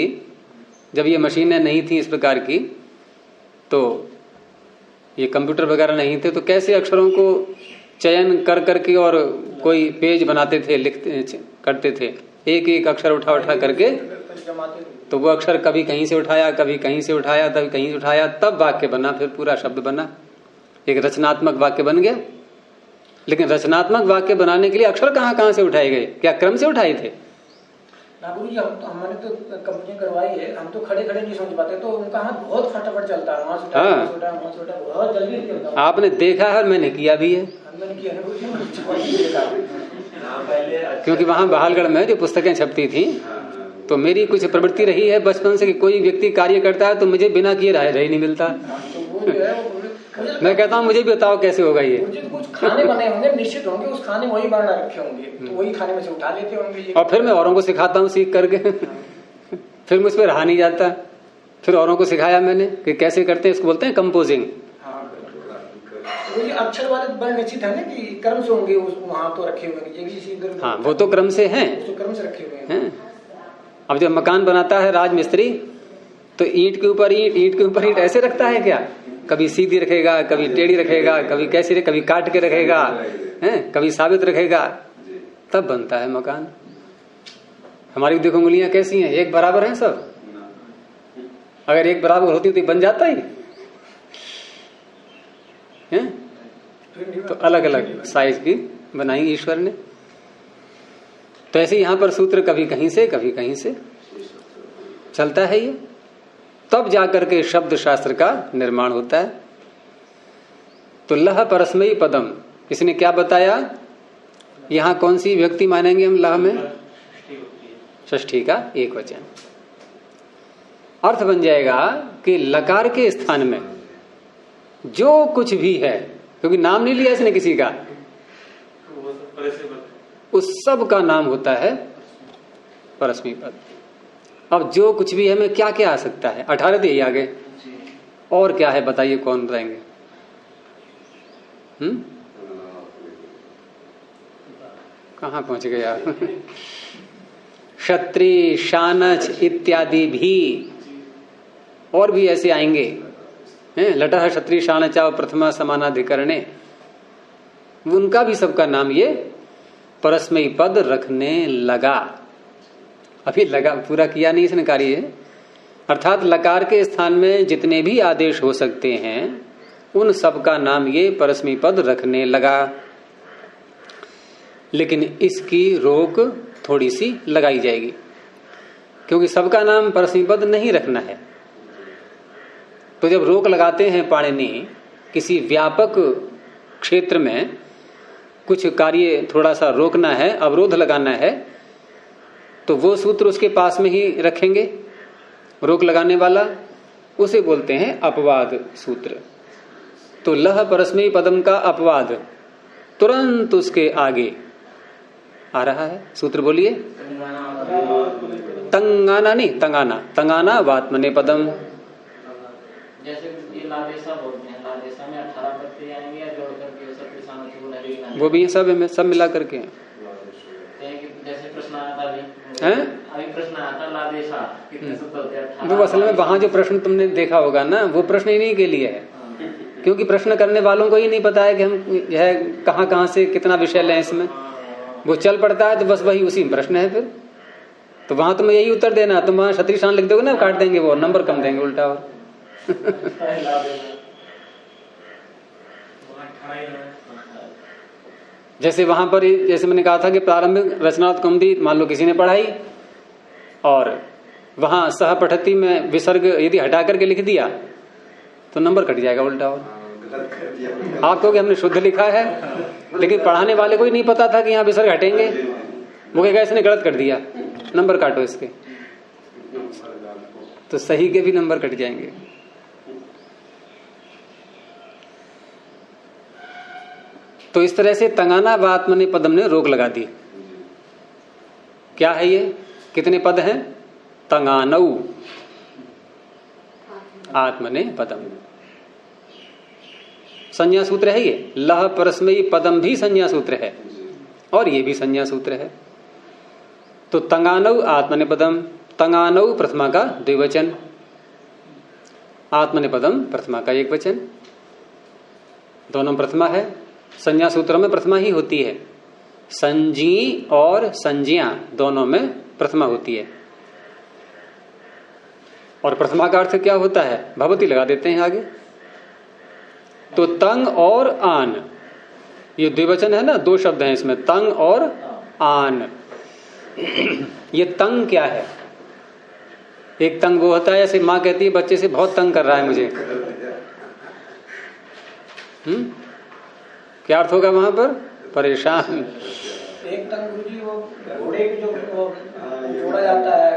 जब ये मशीनें नहीं थी इस प्रकार की, तो ये कंप्यूटर वगैरह नहीं थे, तो कैसे अक्षरों को चयन कर करके और कोई पेज बनाते थे, लिखते करते थे, एक एक अक्षर उठा उठा करके, तो वो अक्षर कभी कहीं से उठाया, कभी कहीं से उठाया, तभी कहीं से उठाया, तब वाक्य बना, फिर पूरा शब्द बना, एक रचनात्मक वाक्य बन गया। लेकिन रचनात्मक वाक्य बनाने के लिए अक्षर कहाँ कहाँ से उठाए गए, क्या क्रम से उठाए थे? गुरु जी, हमने तो कंपनी करवाई है, हम तो खड़े खड़े नहीं समझ पाते, तो उनका हाथ बहुत फटाफट चलता है, वहां से उठा, बहुत जल्दी चलता है। आपने देखा है और मैंने किया भी है, क्योंकि वहां बहालगढ़ में जो पुस्तकें छपती थी, तो मेरी कुछ प्रवृत्ति रही है बचपन से कि कोई व्यक्ति कार्य करता है तो मुझे बिना किए रह नहीं मिलता। मैं कहता हूँ मुझे भी बताओ कैसे होगा ये। कुछ खाने बने होंगे, निश्चित होंगे, उस खाने में वही बना रखे होंगे, तो वही खाने में से उठा लेते होंगे, और फिर मैं औरों को सिखाता हूँ सीख करके। फिर मुझ पर रहा नहीं जाता, फिर औरों को सिखाया मैंने कि कैसे करते हैं, इसको बोलते हैं कंपोजिंग। अक्षर वाले बड़े निश्चित है ना कि क्रम से होंगे, वहां तो रखे हुए। हाँ, वो तो क्रम से हैं, क्रम से रखे हुए हैं। अब जब मकान बनाता है राजमिस्त्री, तो ईंट के ऊपर ईंट, ईंट के ऊपर ईंट ऐसे रखता है क्या? कभी सीधी रखेगा, कभी टेढ़ी रखेगा, कभी कैसे, कभी काट के रखेगा, कभी साबित रखेगा, तब बनता है मकान। हमारी देखो उंगलियां कैसी हैं, एक बराबर हैं सब? अगर एक बराबर होती तो बन जाता ही, तो अलग अलग साइज की बनाई ईश्वर ने। तो ऐसे यहां पर सूत्र कभी कहीं से कभी कहीं से चलता है ये, तब जाकर के शब्द शास्त्र का निर्माण होता है। तो लह परस्मई पदम, इसने क्या बताया? यहां कौन सी विभक्ति मानेंगे हम लह में? षष्ठी का एक वचन। अर्थ बन जाएगा कि लकार के स्थान में जो कुछ भी है, क्योंकि नाम नहीं लिया इसने किसी का, उस सब का नाम होता है परस्मै पद। अब जो कुछ भी है में क्या क्या आ सकता है? 18 दिए आगे, और क्या है बताइए, कौन बताएंगे? कहाँ पहुंच गए आप? क्षत्रि, शानच इत्यादि भी, और भी ऐसे आएंगे। लटह क्षत्रि शानचा प्रथमा समानाधिकरणे, उनका भी सबका नाम ये परस्मै पद रखने लगा। अभी लगा, पूरा किया नहीं इसने कार्य। अर्थात लकार के स्थान में जितने भी आदेश हो सकते हैं उन सब का नाम ये परस्मै पद रखने लगा। लेकिन इसकी रोक थोड़ी सी लगाई जाएगी, क्योंकि सबका नाम परस्मै पद नहीं रखना है। तो जब रोक लगाते हैं पाणिनि, किसी व्यापक क्षेत्र में कुछ कार्य थोड़ा सा रोकना है, अवरोध लगाना है, तो वो सूत्र उसके पास में ही रखेंगे, रोक लगाने वाला, उसे बोलते हैं अपवाद सूत्र। तो लह परस्मै पदम का अपवाद तुरंत उसके आगे आ रहा है। सूत्र बोलिए। तंगाना नहीं, तंगाना, तंगाना वात्मने पदम। जैसे ये लादेशा बोलते हैं, लादेशा में 18 पत्ते आएंगे या जोड़ करके सब किसानों को लगेगा, वो भी सब मिला करके। जैसे प्रश्न आया था अभी प्रश्न आया था लादेशा कितने सूत्र होते हैं? वो असल में वहां जो प्रश्न तुमने देखा होगा ना, वो प्रश्न इन्हीं के लिए है, क्योंकि प्रश्न करने वालों को ही नहीं पता है कि हम यह कहाँ से कितना विषय लें इसमें। वो चल पड़ता है तो बस वही उसी में प्रश्न है। फिर तो वहां तुम्हें यही उत्तर देना, तुम वहां क्षत्रिय शान लिख दोगे ना, काट देंगे वो, नंबर कम देंगे उल्टा। और जैसे वहां पर, जैसे मैंने कहा था कि प्रारंभिक रचनात्मक कौमुदी मान लो किसी ने पढ़ाई और वहां सह पठती में विसर्ग यदि हटा करके लिख दिया तो नंबर कट जाएगा उल्टा। और आप कहोगे हमने शुद्ध लिखा है, लेकिन पढ़ाने वाले को ही नहीं पता था कि यहाँ विसर्ग हटेंगे, वो कहेगा इसने गलत कर दिया, नंबर काटो इसके, तो सही के भी नंबर कट जाएंगे। तो इस तरह से तंगाना व आत्मनेपदम ने रोक लगा दी। क्या है ये, कितने पद हैं? तंगानऊ आत्मनेपदम, संज्ञा सूत्र है ये। लह परस्मयी पदम भी संज्ञा सूत्र है और ये भी संज्ञा सूत्र है। तो तंगानऊ आत्मनेपदम, तंगानऊ प्रथमा का द्विवचन, आत्मनेपदम प्रथमा का एक वचन, दोनों प्रथमा है। संज्ञा सूत्रों में प्रथमा ही होती है, संजी और संज्ञा दोनों में प्रथमा होती है। और प्रथमा का अर्थ क्या होता है? भवती लगा देते हैं आगे। तो तंग और आन, ये द्विवचन है ना, दो शब्द हैं इसमें, तंग और आन। ये तंग क्या है? एक तंग वो होता है जैसे माँ कहती है बच्चे से बहुत तंग कर रहा है मुझे, क्या अर्थ होगा वहां पर? परेशान। एक तंग गुरुजी वो घोड़े की जो जोड़ा जाता है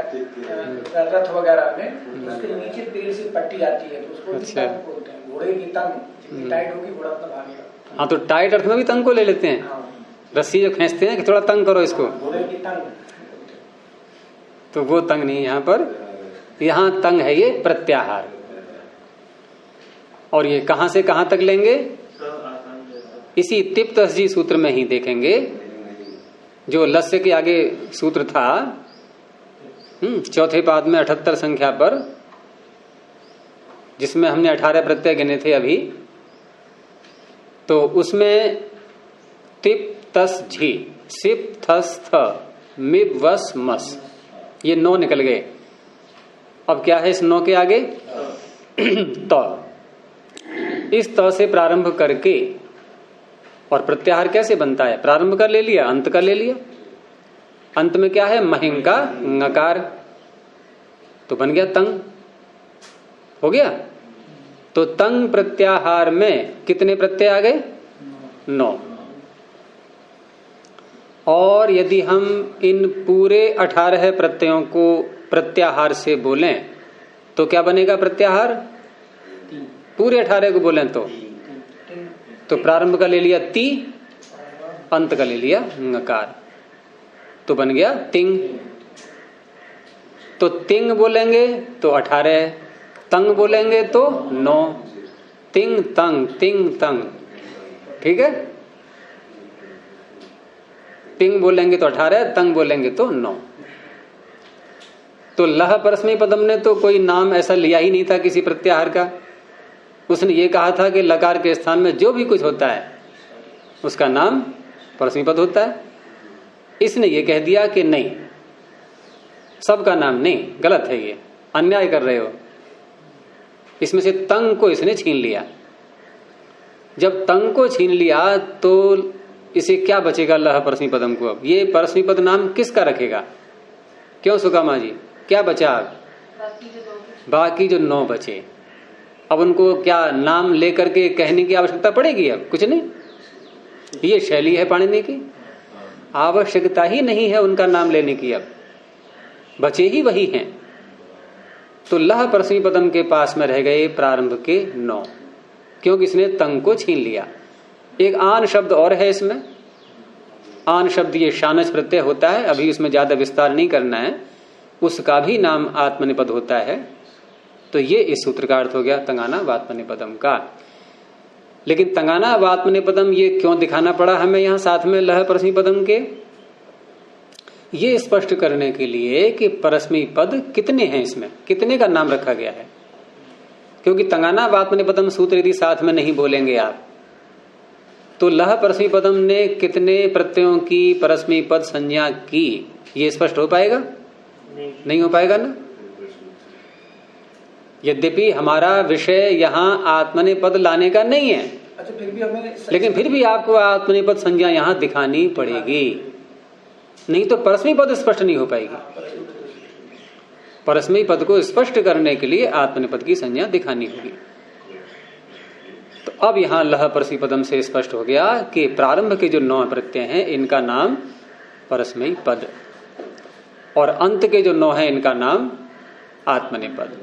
रथ वगैरह में, उसके नीचे पेड़ से पट्टी आती है तो उसको अच्छा बोलते हैं घोड़े की तंग। टाइट होगी घोड़ा अपना भागेगा। हाँ, तो टाइट अर्थ में भी तंग को ले लेते हैं। हाँ। रस्सी जो खींचते हैं कि थोड़ा तंग करो इसको, घोड़े की तंग, तो वो तंग नहीं यहाँ पर। यहाँ तंग है ये प्रत्याहार। और ये कहां से कहां तक लेंगे? इसी तिप्तसजी सूत्र में ही देखेंगे, जो लस्य के आगे सूत्र था, चौथे पाद में 78 संख्या पर, जिसमें हमने 18 प्रत्यय गिने थे अभी। तो उसमें तिप तस झी, सिप थस थ, मिप वस मस, ये 9 निकल गए। अब क्या है इस 9 के आगे? त। इस त से प्रारंभ करके, और प्रत्याहार कैसे बनता है? प्रारंभ का ले लिया, अंत का ले लिया। अंत में क्या है? महिं का ngकार, तो बन गया तंग, हो गया। तो तंग प्रत्याहार में कितने प्रत्यय आ गए? 9। और यदि हम इन पूरे 18 प्रत्ययों को प्रत्याहार से बोलें तो क्या बनेगा प्रत्याहार? पूरे 18 को बोलें तो प्रारंभ का ले लिया ती, अंत का ले लिया ngकार, तो बन गया तिंग। तो तिंग बोलेंगे तो 18, तंग बोलेंगे तो 9, तिंग तंग तिंग तंग, ठीक है। तिंग बोलेंगे तो 18, तंग बोलेंगे तो 9। तो लह परस्मयी पदम ने तो कोई नाम ऐसा लिया ही नहीं था किसी प्रत्याहार का। उसने ये कहा था कि लकार के स्थान में जो भी कुछ होता है उसका नाम परस्मयी पद होता है। इसने ये कह दिया कि नहीं, सबका नाम नहीं, गलत है, ये अन्याय कर रहे हो। इसमें से तंग को इसने छीन लिया। जब तंग को छीन लिया तो इसे क्या बचेगा लह परस्मयी पदम को? अब ये परस्मयी पद नाम किसका रखेगा? क्यों सुकामा जी, क्या बचा? बाकी जो 9 बचे, अब उनको क्या नाम लेकर के कहने की आवश्यकता पड़ेगी? अब कुछ नहीं, ये शैली है पाणिनि की, आवश्यकता ही नहीं है उनका नाम लेने की। अब बचे ही वही हैं। तो लह परस्मयी पदम के पास में रह गए प्रारंभ के 9, क्योंकि इसने तंग को छीन लिया। एक आन शब्द और है इसमें। आन शब्द ये शानच प्रत्यय होता है, अभी उसमें ज्यादा विस्तार नहीं करना है। उसका भी नाम आत्मनेपद होता है। तो ये इस सूत्र का अर्थ हो गया तंगाना वात्मनेपदम का। लेकिन तंगाना वात्मनेपदम ये क्यों दिखाना पड़ा हमें यहां साथ में लह परस्मयी पदम के? ये स्पष्ट करने के लिए कि परस्मयी पद कितने हैं, इसमें कितने का नाम रखा गया है। क्योंकि तंगाना वात्मनेपदम सूत्र यदि साथ में नहीं बोलेंगे आप, तो लह परस्मयी पदम ने कितने प्रत्ययों की परस्मयी पद संज्ञा की, ये स्पष्ट हो पाएगा? नहीं हो पाएगा ना। यद्यपि हमारा विषय यहाँ आत्मनेपद लाने का नहीं है, अच्छा फिर भी हमें, लेकिन फिर भी आपको आत्मनेपद संज्ञा यहाँ दिखानी पड़ेगी, नहीं तो परस्मै पद स्पष्ट नहीं हो पाएगी। परस्मै पद को स्पष्ट करने के लिए आत्मनेपद की संज्ञा दिखानी होगी। तो अब यहां लह परस्मै पदम से स्पष्ट हो गया कि प्रारंभ के जो 9 प्रत्यय हैं इनका नाम परस्मै पद, और अंत के जो 9 हैं इनका नाम आत्मनेपद।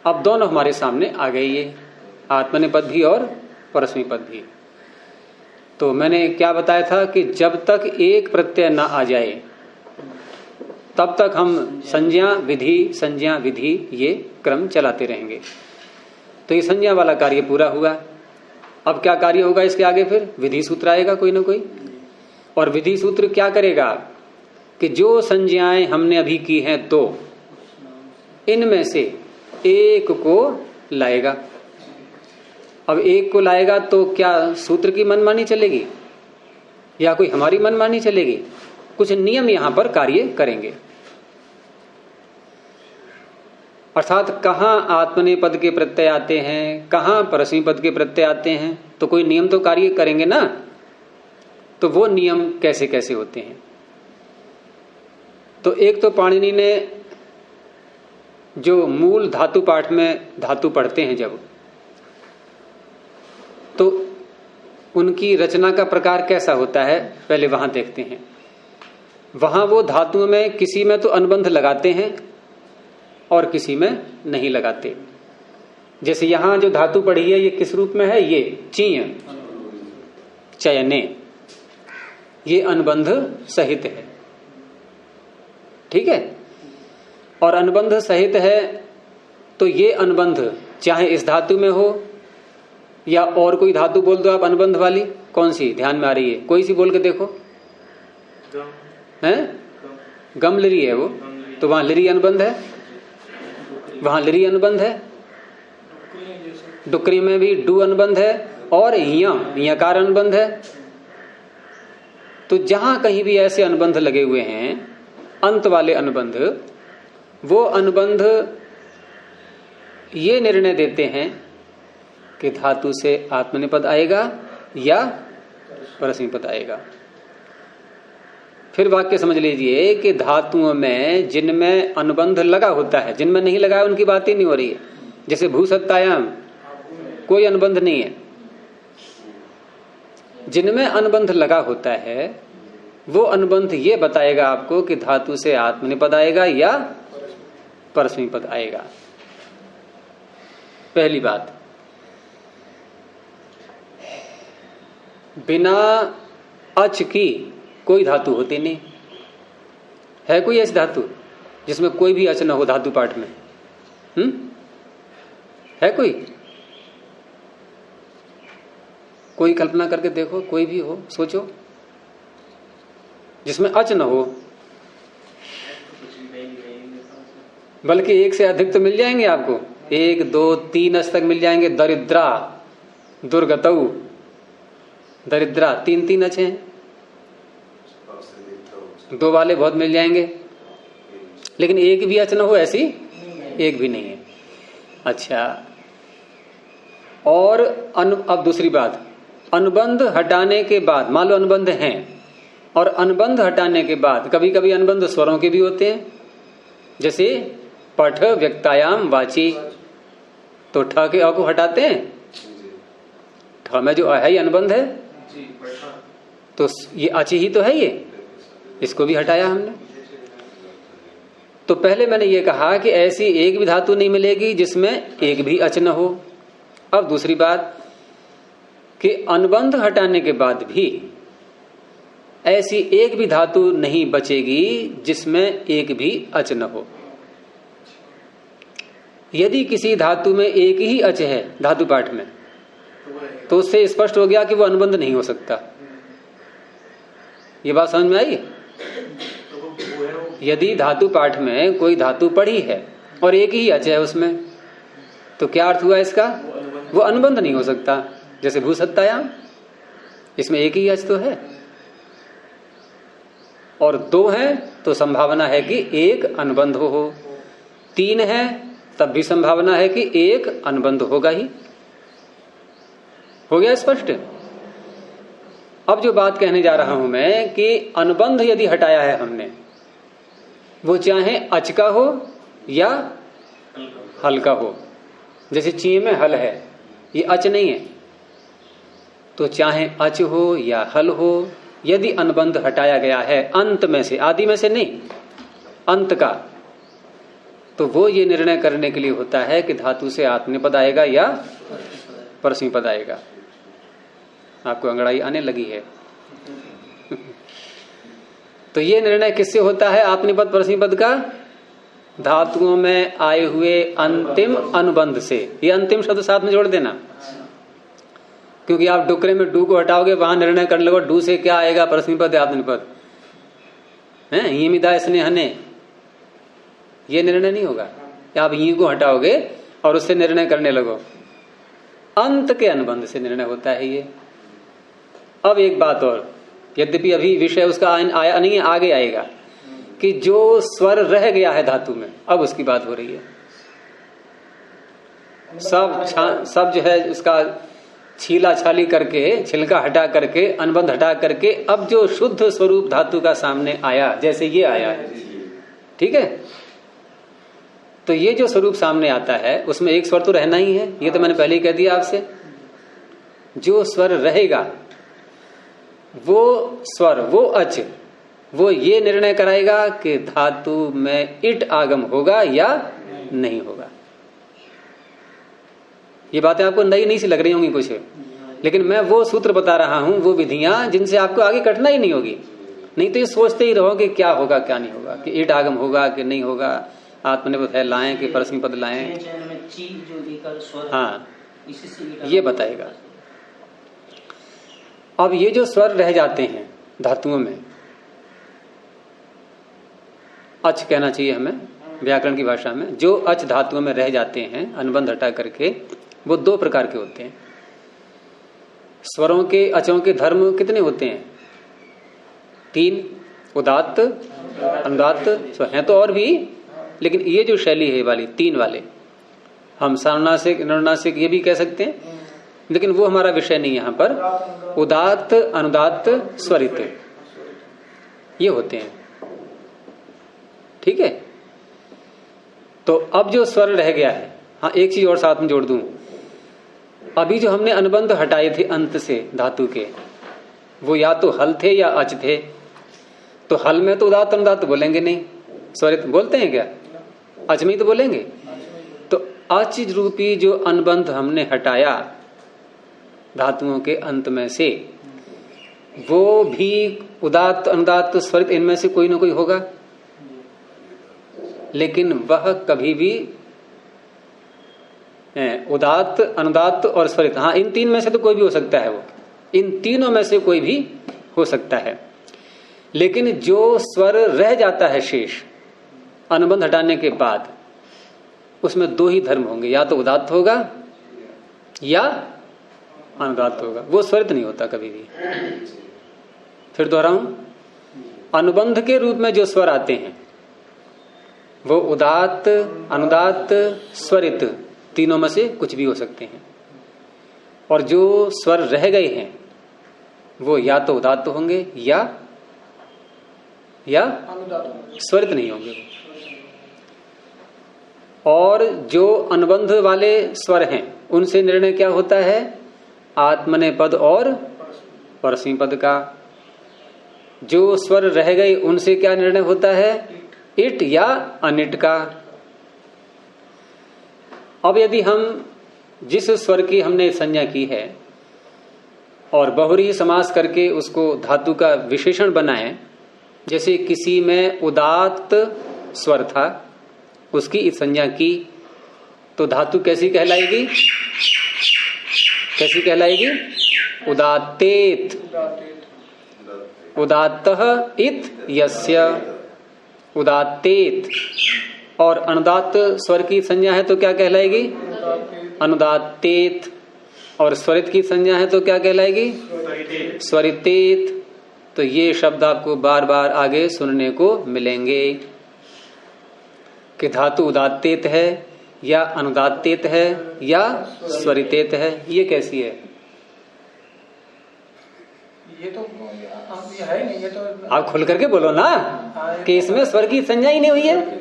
अब दोनों हमारे सामने आ गई है, आत्मनेपद भी और परस्मै पद भी। तो मैंने क्या बताया था कि जब तक एक प्रत्यय ना आ जाए तब तक हम संज्ञा विधि ये क्रम चलाते रहेंगे। तो ये संज्ञा वाला कार्य पूरा हुआ। अब क्या कार्य होगा इसके आगे? फिर विधि सूत्र आएगा कोई ना कोई, और विधि सूत्र क्या करेगा कि जो संज्ञाएं हमने अभी की हैं 2, इनमें से एक को लाएगा। अब एक को लाएगा तो क्या सूत्र की मनमानी चलेगी या कोई हमारी मनमानी चलेगी? कुछ नियम यहां पर कार्य करेंगे। अर्थात कहां आत्मनेपद के प्रत्यय आते हैं, कहां परस्मै पद के प्रत्यय आते हैं, तो कोई नियम तो कार्य करेंगे ना। तो वो नियम कैसे कैसे होते हैं? तो एक तो पाणिनि ने जो मूल धातु पाठ में धातु पढ़ते हैं जब, तो उनकी रचना का प्रकार कैसा होता है पहले वहां देखते हैं। वहां वो धातुओं में किसी में तो अनुबंध लगाते हैं और किसी में नहीं लगाते। जैसे यहां जो धातु पढ़ी है ये किस रूप में है? ये चीय चयने, ये अनुबंध सहित है, ठीक है। और अनुबंध सहित है तो ये अनुबंध चाहे इस धातु में हो या और कोई धातु बोल दो आप अनुबंध वाली, कौन सी ध्यान में आ रही है? कोई सी बोल के देखो। हैं? गम लिरी है वो, तो वहां लिरी अनुबंध है, वहां लिरी अनुबंध है। डुकरी में भी डू अनुबंध है और यकार अनुबंध है। तो जहां कहीं भी ऐसे अनुबंध लगे हुए हैं, अंत वाले अनुबंध, वो अनुबंध ये निर्णय देते हैं कि धातु से आत्मनेपद आएगा या परस्मै पद आएगा। फिर वाक्य समझ लीजिए कि धातुओं में जिनमें अनुबंध लगा होता है, जिनमें नहीं लगा है उनकी बात ही नहीं हो रही है। जैसे भूसत्तायाम कोई अनुबंध नहीं है। जिनमें अनुबंध लगा होता है वो अनुबंध ये बताएगा आपको कि धातु से आत्मनेपद आएगा या परस्मै पद आएगा। पहली बात, बिना अच की कोई धातु होती नहीं है। कोई ऐसी धातु जिसमें कोई भी अच न हो धातु पाठ में? है कोई कल्पना करके देखो, कोई भी हो, सोचो जिसमें अच न हो। बल्कि एक से अधिक तो मिल जाएंगे आपको, 1 2 3 अच तक मिल जाएंगे। दरिद्रा, दुर्गतौ, दरिद्रा 3 अच हैं। 2 वाले बहुत मिल जाएंगे, लेकिन एक भी अच न हो ऐसी एक भी नहीं है। अच्छा, और अब दूसरी बात, अनुबंध हटाने के बाद, मान लो अनुबंध हैं और अनुबंध हटाने के बाद कभी कभी अनुबंध स्वरों के भी होते हैं। जैसे पठ व्यक्तायाम वाची, तो ठ के अ को हटाते हैं, ठ में जो अ है ये अनुबंध है, तो ये अच ही तो है, ये इसको भी हटाया हमने। तो पहले मैंने ये कहा कि ऐसी एक भी धातु नहीं मिलेगी जिसमें एक भी अच न हो। अब दूसरी बात कि अनुबंध हटाने के बाद भी ऐसी एक भी धातु नहीं बचेगी जिसमें एक भी अच न हो। यदि किसी धातु में एक ही अच है धातु पाठ में, तो उससे स्पष्ट हो गया कि वो अनुबंध नहीं हो सकता। ये बात समझ में आई? यदि धातु पाठ में कोई धातु पढ़ी है और एक ही अच है उसमें, तो क्या अर्थ हुआ इसका? वो अनुबंध नहीं हो सकता। जैसे भूसत्तायाम, इसमें एक ही अच तो है और 2 हैं तो संभावना है कि एक अनुबंध हो, 3 है तब भी संभावना है कि एक अनुबंध होगा ही। हो गया स्पष्ट? अब जो बात कहने जा रहा हूं मैं कि अनुबंध यदि हटाया है हमने, वो चाहे अच का हो या हल का हो। जैसे ची में हल है, ये अच नहीं है, तो चाहे अच हो या हल हो, यदि अनुबंध हटाया गया है अंत में से, आदि में से नहीं, अंत का, तो वो ये निर्णय करने के लिए होता है कि धातु से आत्मनेपद आएगा या परस्मैपद आएगा। आपको अंगड़ाई आने लगी है। तो ये निर्णय किससे होता है आत्मनेपद परस्मैपद का? धातुओं में आए हुए अंतिम अनुबंध से। ये अंतिम शब्द साथ में जोड़ देना, क्योंकि आप डुकरे में डू को हटाओगे, वहां निर्णय करने लगो डू से क्या आएगा, परस्मैपद या आत्मनेपद है। ये मिदा स्नेह ने, ये निर्णय नहीं होगा। आप ये को हटाओगे और उससे निर्णय करने लगो, अंत के अनुबंध से निर्णय होता है ये। अब एक बात और, यद्यपि अभी विषय उसका आया नहीं, आगे आएगा, कि जो स्वर रह गया है धातु में, अब उसकी बात हो रही है। सब जो है उसका छीला छाली करके, छिलका हटा करके, अनुबंध हटा करके, अब जो शुद्ध स्वरूप धातु का सामने आया, जैसे ये आया है, ठीक है। तो ये जो स्वरूप सामने आता है उसमें एक स्वर तो रहना ही है, ये तो मैंने पहले ही कह दिया आपसे। जो स्वर रहेगा वो स्वर, वो अच, वो ये निर्णय कराएगा कि धातु में इट आगम होगा या नहीं होगा। ये बातें आपको नई नहीं सी लग रही होंगी कुछ, लेकिन मैं वो सूत्र बता रहा हूं, वो विधियां जिनसे आपको आगे कटना ही नहीं होगी। नहीं तो ये सोचते ही रहोगे क्या होगा क्या नहीं होगा, कि इट आगम होगा कि नहीं होगा, आत्मनेपद है लाएं कि परस्मैपद लाएं। हाँ, ये बताएगा। अब ये जो स्वर रह जाते हैं धातुओं में, अच कहना चाहिए हमें व्याकरण की भाषा में, जो अच धातुओं में रह जाते हैं अनुबंध हटा करके, वो 2 प्रकार के होते हैं। स्वरों के, अचों के धर्म कितने होते हैं? 3, उदात्त, अनुदात्त, स्वर हैं तो और भी, लेकिन ये जो शैली है वाली 3 वाले, हम सानुनासिक, अनुनासिक ये भी कह सकते हैं, लेकिन वो हमारा विषय नहीं यहाँ पर। उदात्त, अनुदात्त, स्वरित, ये होते हैं, ठीक है। तो अब जो स्वर रह गया है, हाँ एक चीज और साथ में जोड़ दूं, अभी जो हमने अनुबंध हटाए थे अंत से धातु के, वो या तो हल थे या अच थे। तो हल में तो उदात्त अनुदात्त बोलेंगे नहीं, स्वरित बोलते हैं क्या? अच में ही तो बोलेंगे। तो अच रूपी जो अनुबंध हमने हटाया धातुओं के अंत में से, वो भी उदात्त अनुदात्त स्वरित इनमें से कोई ना कोई होगा, लेकिन वह कभी भी उदात्त, अनुदात्त और स्वरित, हाँ इन 3 में से तो कोई भी हो सकता है, वो इन तीनों में से कोई भी हो सकता है। लेकिन जो स्वर रह जाता है शेष अनुबंध हटाने के बाद, उसमें 2 ही धर्म होंगे, या तो उदात्त होगा या अनुदात्त होगा, वो स्वरित नहीं होता कभी भी। फिर दोहराऊं, अनुबंध के रूप में जो स्वर आते हैं वो उदात्त, अनुदात्त, स्वरित, तीनों में से कुछ भी हो सकते हैं। और जो स्वर रह गए हैं वो या तो उदात्त होंगे या स्वरित नहीं होंगे। और जो अनुबंध वाले स्वर हैं उनसे निर्णय क्या होता है? आत्मनेपद और परस्मैपद का। जो स्वर रह गए उनसे क्या निर्णय होता है? इट या अनिट का। अब यदि हम जिस स्वर की हमने संज्ञा की है और बहुव्रीहि समास करके उसको धातु का विशेषण बनाए, जैसे किसी में उदात्त स्वर था, उसकी संज्ञा की, तो धातु कैसी कहलाएगी? कैसी कहलाएगी? उदात्तेत। उदात्तः इत यस्य, उदात्तेत। और अनुदात्त स्वर की संज्ञा है तो क्या कहलाएगी? अनुदात्तेत। और स्वरित की संज्ञा है तो क्या कहलाएगी? स्वरितेत। तो ये शब्द आपको बार बार आगे सुनने को मिलेंगे कि धातु उदात्तेत है या अनुदात्तेत है या स्वरितेत है। ये कैसी है? ये तो ये है नहीं, ये तो आप खुल करके बोलो ना कि इसमें स्वर की संज्ञा ही नहीं हुई है।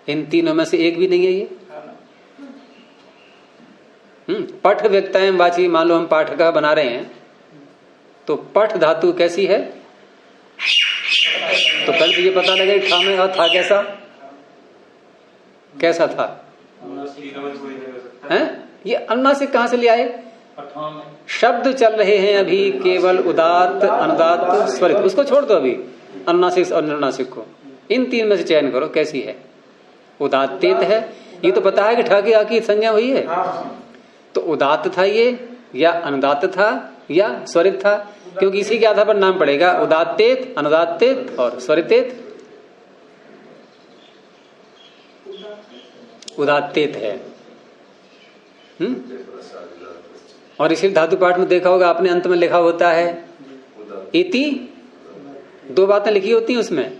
इन तीनों में से एक भी नहीं है ये। पठ व्यक्ताएं वाची, मान लो हम पाठ का बना रहे हैं तो पठ धातु कैसी है? तो कल भी ये पता लगे ठा में था कैसा कैसा था हैं? ये अनुनासिक कहां से ले आए? शब्द चल रहे हैं अभी केवल उदात्त अनुदात्त स्वरित, उसको छोड़ दो अभी, अनुनासिक और निर्नासिक को। इन तीन में से चयन करो कैसी है। उदात्तेत है, ये तो पता है कि ठा की आ की संज्ञा हुई है, तो उदात्त था ये या अनुदात्त था या स्वरित था, क्योंकि इसी के आधार पर नाम पड़ेगा उदात्तेत, अनुदात्तेत और स्वरितेत। उदात्तेत है। और इसी धातु पाठ में देखा होगा आपने, अंत में लिखा होता है इति। दो बातें लिखी होती हैं उसमें,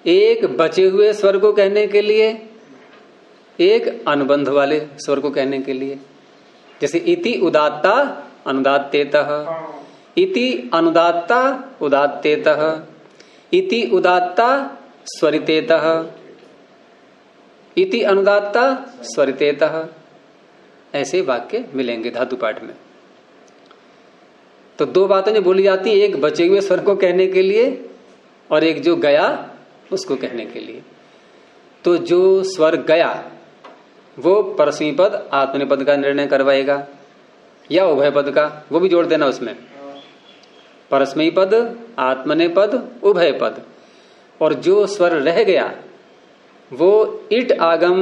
एक बचे हुए स्वर को कहने के लिए, एक अनुबंध वाले स्वर को कहने के लिए। जैसे इति उदात्ता अनुदात्तेतः, इति अनुदात्ता उदात्तेतः, इति उदात्ता स्वरितेतः, इति अनुदात्ता स्वरितेतः। ऐसे वाक्य मिलेंगे धातु पाठ में। तो दो बातें जो बोली जाती है, एक बचे हुए स्वर को कहने के लिए और एक जो गया उसको कहने के लिए। तो जो स्वर गया वो परस्मै पद आत्मनेपद का निर्णय करवाएगा या उभय पद का, वो भी जोड़ देना उसमें। परस्मै पद, आत्मनेपद, उभय पद। और जो स्वर रह गया वो इट आगम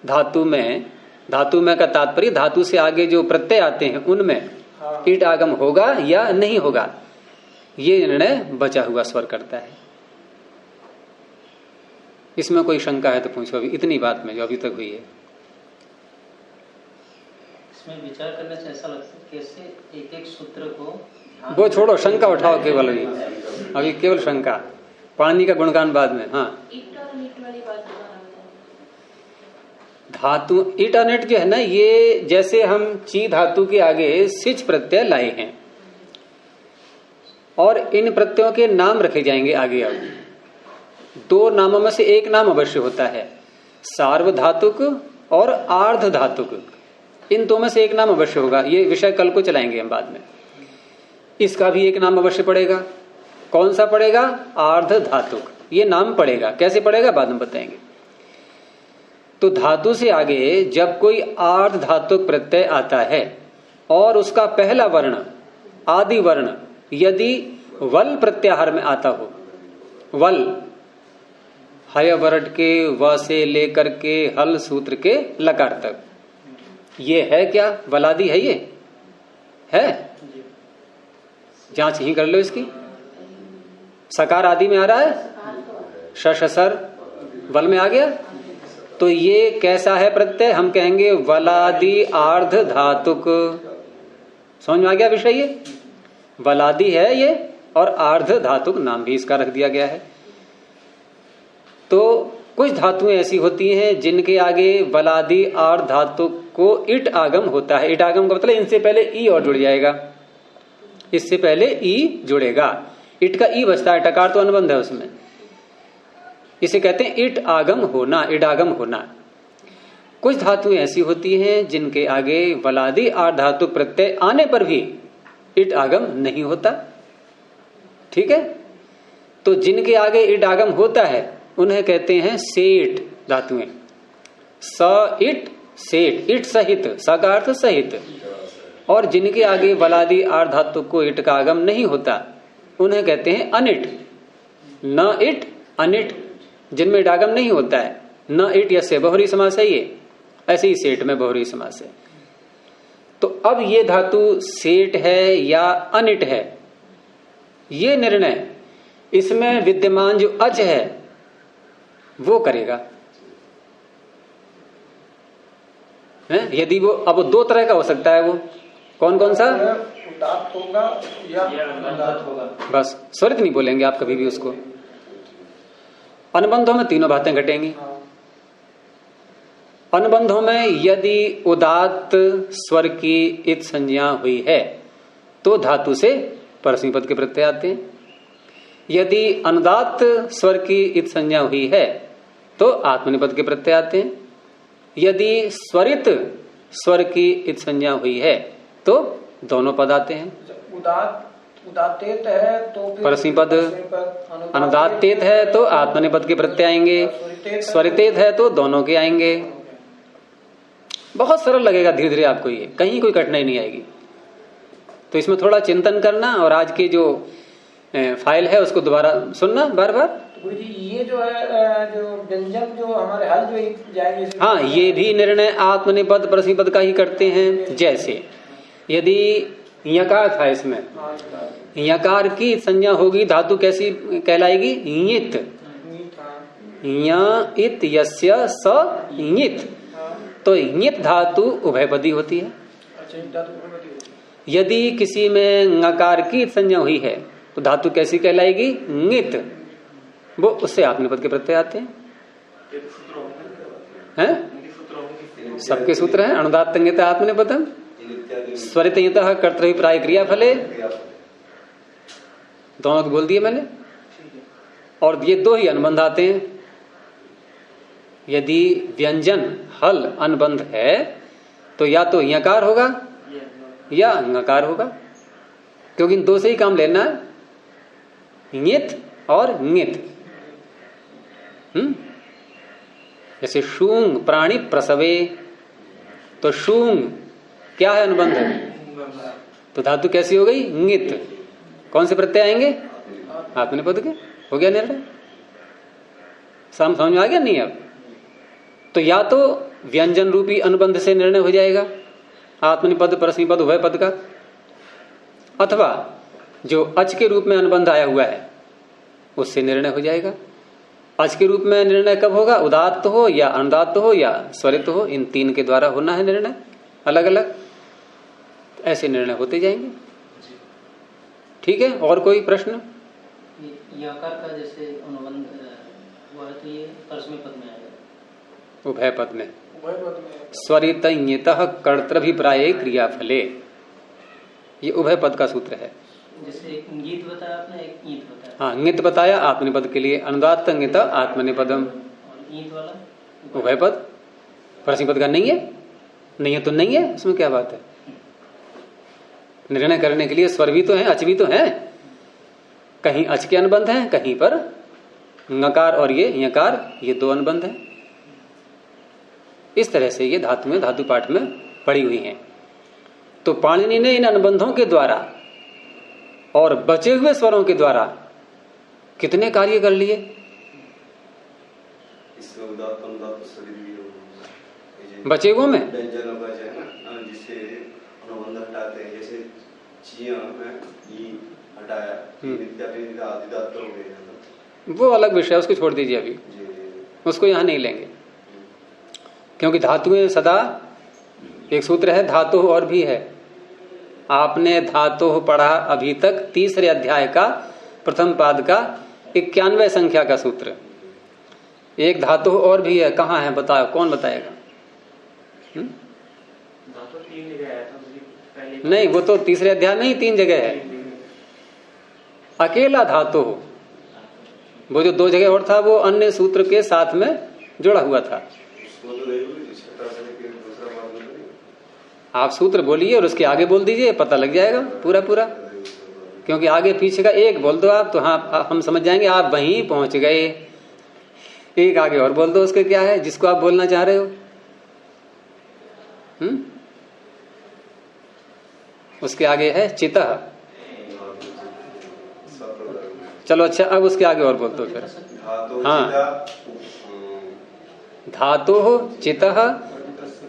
धातु में, धातु में का तात्पर्य धातु से आगे जो प्रत्यय आते हैं उनमें इट आगम होगा या नहीं होगा, ये निर्णय बचा हुआ स्वर करता है। इसमें कोई शंका है तो पूछो अभी, इतनी बात में जो अभी तक हुई है। इसमें विचार करने से ऐसा लगता है कैसे एक एक सूत्र को, वो छोड़ो, शंका उठाओ केवल अभी केवल शंका। पानी का गुणगान बाद में। हाँ, धातु इट और निट जो है ना, ये जैसे हम ची धातु के आगे सिच प्रत्यय लाए हैं और इन प्रत्ययों के नाम रखे जाएंगे आगे। अब दो नामों में से एक नाम अवश्य होता है, सार्वधातुक और आर्ध धातुक। इन दो में से एक नाम अवश्य होगा। ये विषय कल को चलाएंगे हम बाद में। इसका भी एक नाम अवश्य पड़ेगा। कौन सा पड़ेगा? आर्ध धातुक। ये नाम पड़ेगा, कैसे पड़ेगा बाद में बताएंगे। तो धातु से आगे जब कोई आर्ध धातुक प्रत्यय आता है और उसका पहला वर्ण आदि वर्ण यदि वल प्रत्याहार में आता हो, वल हय वर्ड के व से लेकर के हल सूत्र के लकार तक, ये है क्या? वलादि है? ये है? जांच ही कर लो इसकी। सकार आदि में आ रहा है, शशसर वल में आ गया, तो ये कैसा है प्रत्यय? हम कहेंगे वलादि आर्ध धातुक। समझ में आ गया विषय? ये वलादि है ये, और आर्ध धातुक नाम भी इसका रख दिया गया है। तो कुछ धातुएं ऐसी होती हैं जिनके आगे वलादि आर्ध धातुक को इट आगम होता है। इट आगम का मतलब इनसे पहले ई और जुड़ जाएगा, इससे पहले ई जुड़ेगा। इट का ई बचता है, टकार तो अनुबंध है उसमें। इसे कहते हैं इट आगम होना, इट आगम होना। कुछ धातुएं ऐसी होती हैं जिनके आगे वलादि आर्ध धातुक प्रत्यय आने पर भी इट आगम नहीं होता। ठीक है? तो जिनके आगे इट आगम होता है उन्हें कहते हैं सेठ धातुएं। स इट सेठ, इट सहित, स का अर्थ सहित। और जिनके आगे वलादि आर्ध धातुक को इट का आगम नहीं होता उन्हें कहते हैं अनिट। न इट अनिट, जिनमें इट आगम नहीं होता है। न इट यसे बहुरी समास है ये, ऐसे ही सेठ में बहुरी समास है। तो अब ये धातु सेठ है या अनिट है, ये निर्णय इसमें विद्यमान जो अच है वो करेगा। यदि वो अब दो तरह का हो सकता है, वो कौन कौन सा? उदात्त होगा या अनुदात्त होगा। बस स्वरित नहीं बोलेंगे आप कभी भी उसको। अनुबंधों में तीनों बातें घटेंगी। अनुबंधों में यदि उदात्त स्वर की इत संज्ञा हुई है तो धातु से परस्मै पद के प्रत्यय आते हैं। यदि अनुदात्त स्वर की इत संज्ञा हुई है तो आत्मनेपद के प्रत्यय आते हैं। यदि स्वरित स्वर की इत संज्ञा हुई है तो दोनों पद आते हैं। उदात्तेत है तो परस्मै पद, अनुदात्तेत है तो आत्मनेपद के प्रत्यय आएंगे, स्वरितेत है तो दोनों के आएंगे। बहुत सरल लगेगा धीरे धीरे आपको, ये कहीं कोई कठिनाई नहीं आएगी। तो इसमें थोड़ा चिंतन करना और आज की जो फाइल है उसको दोबारा सुनना बार बार। गुरु जी ये जो है जो व्यंजन जो हमारे हल जो जाएंगे, हाँ ये भी निर्णय आत्मनेपद परस्मै पद का ही करते हैं। जैसे यदि यकार था, इसमें यकार की संज्ञा होगी, धातु कैसी कहलाएगी? ञित। इत यस्य स ञित, तो ञित धातु उभयपदी होती है। यदि किसी में ङकार की संज्ञा हुई है तो धातु कैसी कहलाएगी? ङित। वो उससे आत्मनेपद के प्रत्यय आते हैं। सबके सूत्र हैं। अनुदात्त ङित आत्मनेपदम, स्वरित ञितः कर्तृभिप्राय क्रिया फले, दोनों को बोल दिए मैंने। और ये दो ही अनुबंध आते हैं। यदि व्यंजन हल अनुबंध है तो या तो यकार होगा या ङकार होगा, क्योंकि इन दो से ही काम लेना है, ञित और ङित। जैसे शूंग प्राणी प्रसवे, तो शूंग क्या है? अनुबंध है, तो धातु कैसी हो गई? ङित। कौन से प्रत्यय आएंगे? आत्मनेपद के। हो गया निर्णय, समझ में आ गया? नहीं अब तो या तो व्यंजन रूपी अनुबंध से निर्णय हो जाएगा आत्मनेपद परस्मै पद उभय पद का, अथवा जो अच के रूप में अनुबंध आया हुआ है उससे निर्णय हो जाएगा। अच के रूप में निर्णय कब होगा? उदात्त हो या अनुदात्त हो या स्वरित हो, इन तीन के द्वारा होना है निर्णय अलग अलग। ऐसे निर्णय होते जाएंगे। ठीक है, और कोई प्रश्न? यकार का जैसे अनुबंध हुआ है तो ये परस्मै पद में आएगा, उभय पद में। स्वरित ञितः कर्तृभिप्राय क्रिया फले, ये उभय पद का सूत्र है। जैसे एक ङित बताया आपने, एक ञित बताया। हाँ, ङित बताया आत्मनेपद के लिए, अनुदात्त ङित आत्मनेपदम। और ञित वाला उभय पद परस्मै पद का नहीं है। नहीं है तो नहीं है, उसमें क्या बात है? निर्णय करने के लिए स्वर भी तो है, अच भी तो है। कहीं अच के अनुबंध हैं, कहीं पर ङकार और ये यकार, ये दो अनुबंध हैं। इस तरह से ये धातु में, धातु पाठ में पड़ी हुई हैं। तो पाणिनि ने इन अनुबंधों के द्वारा और बचे हुए स्वरों के द्वारा कितने कार्य कर लिए? इसमें उदात्त अनुदात्त स्वरित भी बचे हुए में व्यंजनों का जो है ना, जिसे अनुबंध हटाते हैं, जैसे चिया में ई हटाया, आदिदात्त हो गए, वो अलग विषय, उसको छोड़ दीजिए अभी, उसको यहां नहीं लेंगे। क्योंकि धातुएं सदा, एक सूत्र है धातु और भी है। आपने धातु पढ़ा अभी तक तीसरे अध्याय का प्रथम पाद का 91 संख्या का सूत्र। एक धातु और भी है, कहाँ है बताओ, कौन बताएगा? धातु 3 जगह आया था पहले। नहीं, वो तो तीसरे अध्याय में ही 3 जगह है। अकेला धातु, वो जो 2 जगह और था वो अन्य सूत्र के साथ में जुड़ा हुआ था। आप सूत्र बोलिए और उसके आगे बोल दीजिए, पता लग जाएगा पूरा पूरा। क्योंकि आगे पीछे का एक बोल दो आप तो हाँ हम समझ जाएंगे आप वहीं पहुंच गए। एक आगे और बोल दो, उसके क्या है जिसको आप बोलना चाह रहे हो। उसके आगे है चितः। चलो अच्छा, अब उसके आगे और बोल दो फिर। हाँ, धातु चितः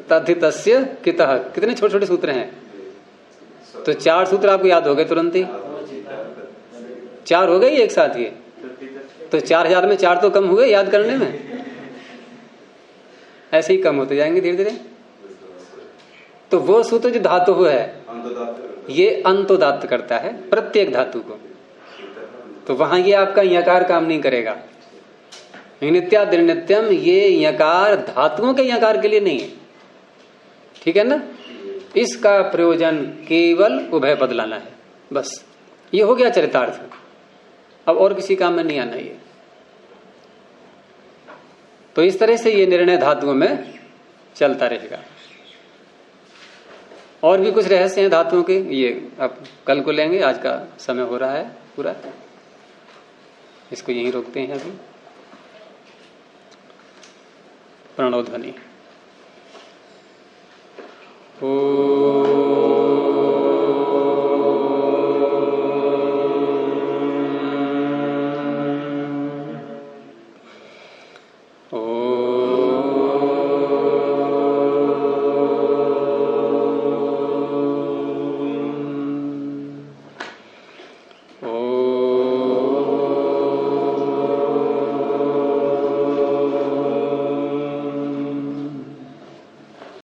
तद्धितस्य कितः। कितने छोटे छोटे सूत्र हैं, तो 4 सूत्र आपको याद हो गए तुरंत ही। 4 हो गई एक साथ ये, तो 4000 में 4 तो कम हुए याद करने में। ऐसे ही कम होते जाएंगे धीरे धीरे। तो वो सूत्र जो धातु है ये अंतोदात्त करता है प्रत्येक धातु को, तो वहां ये आपका यकार काम नहीं करेगा। नित्याद्रि नित्यम ये यकार धातुओं के यकार के लिए नहीं है, ठीक है ना। इसका प्रयोजन केवल उभय पद लाना है, बस ये हो गया चरितार्थ। अब और किसी काम में नहीं आना ये। तो इस तरह से ये निर्णय धातुओं में चलता रहेगा। और भी कुछ रहस्य हैं धातुओं के, ये अब कल को लेंगे, आज का समय हो रहा है पूरा, इसको यहीं रोकते हैं अभी। प्रणव ध्वनि। ओ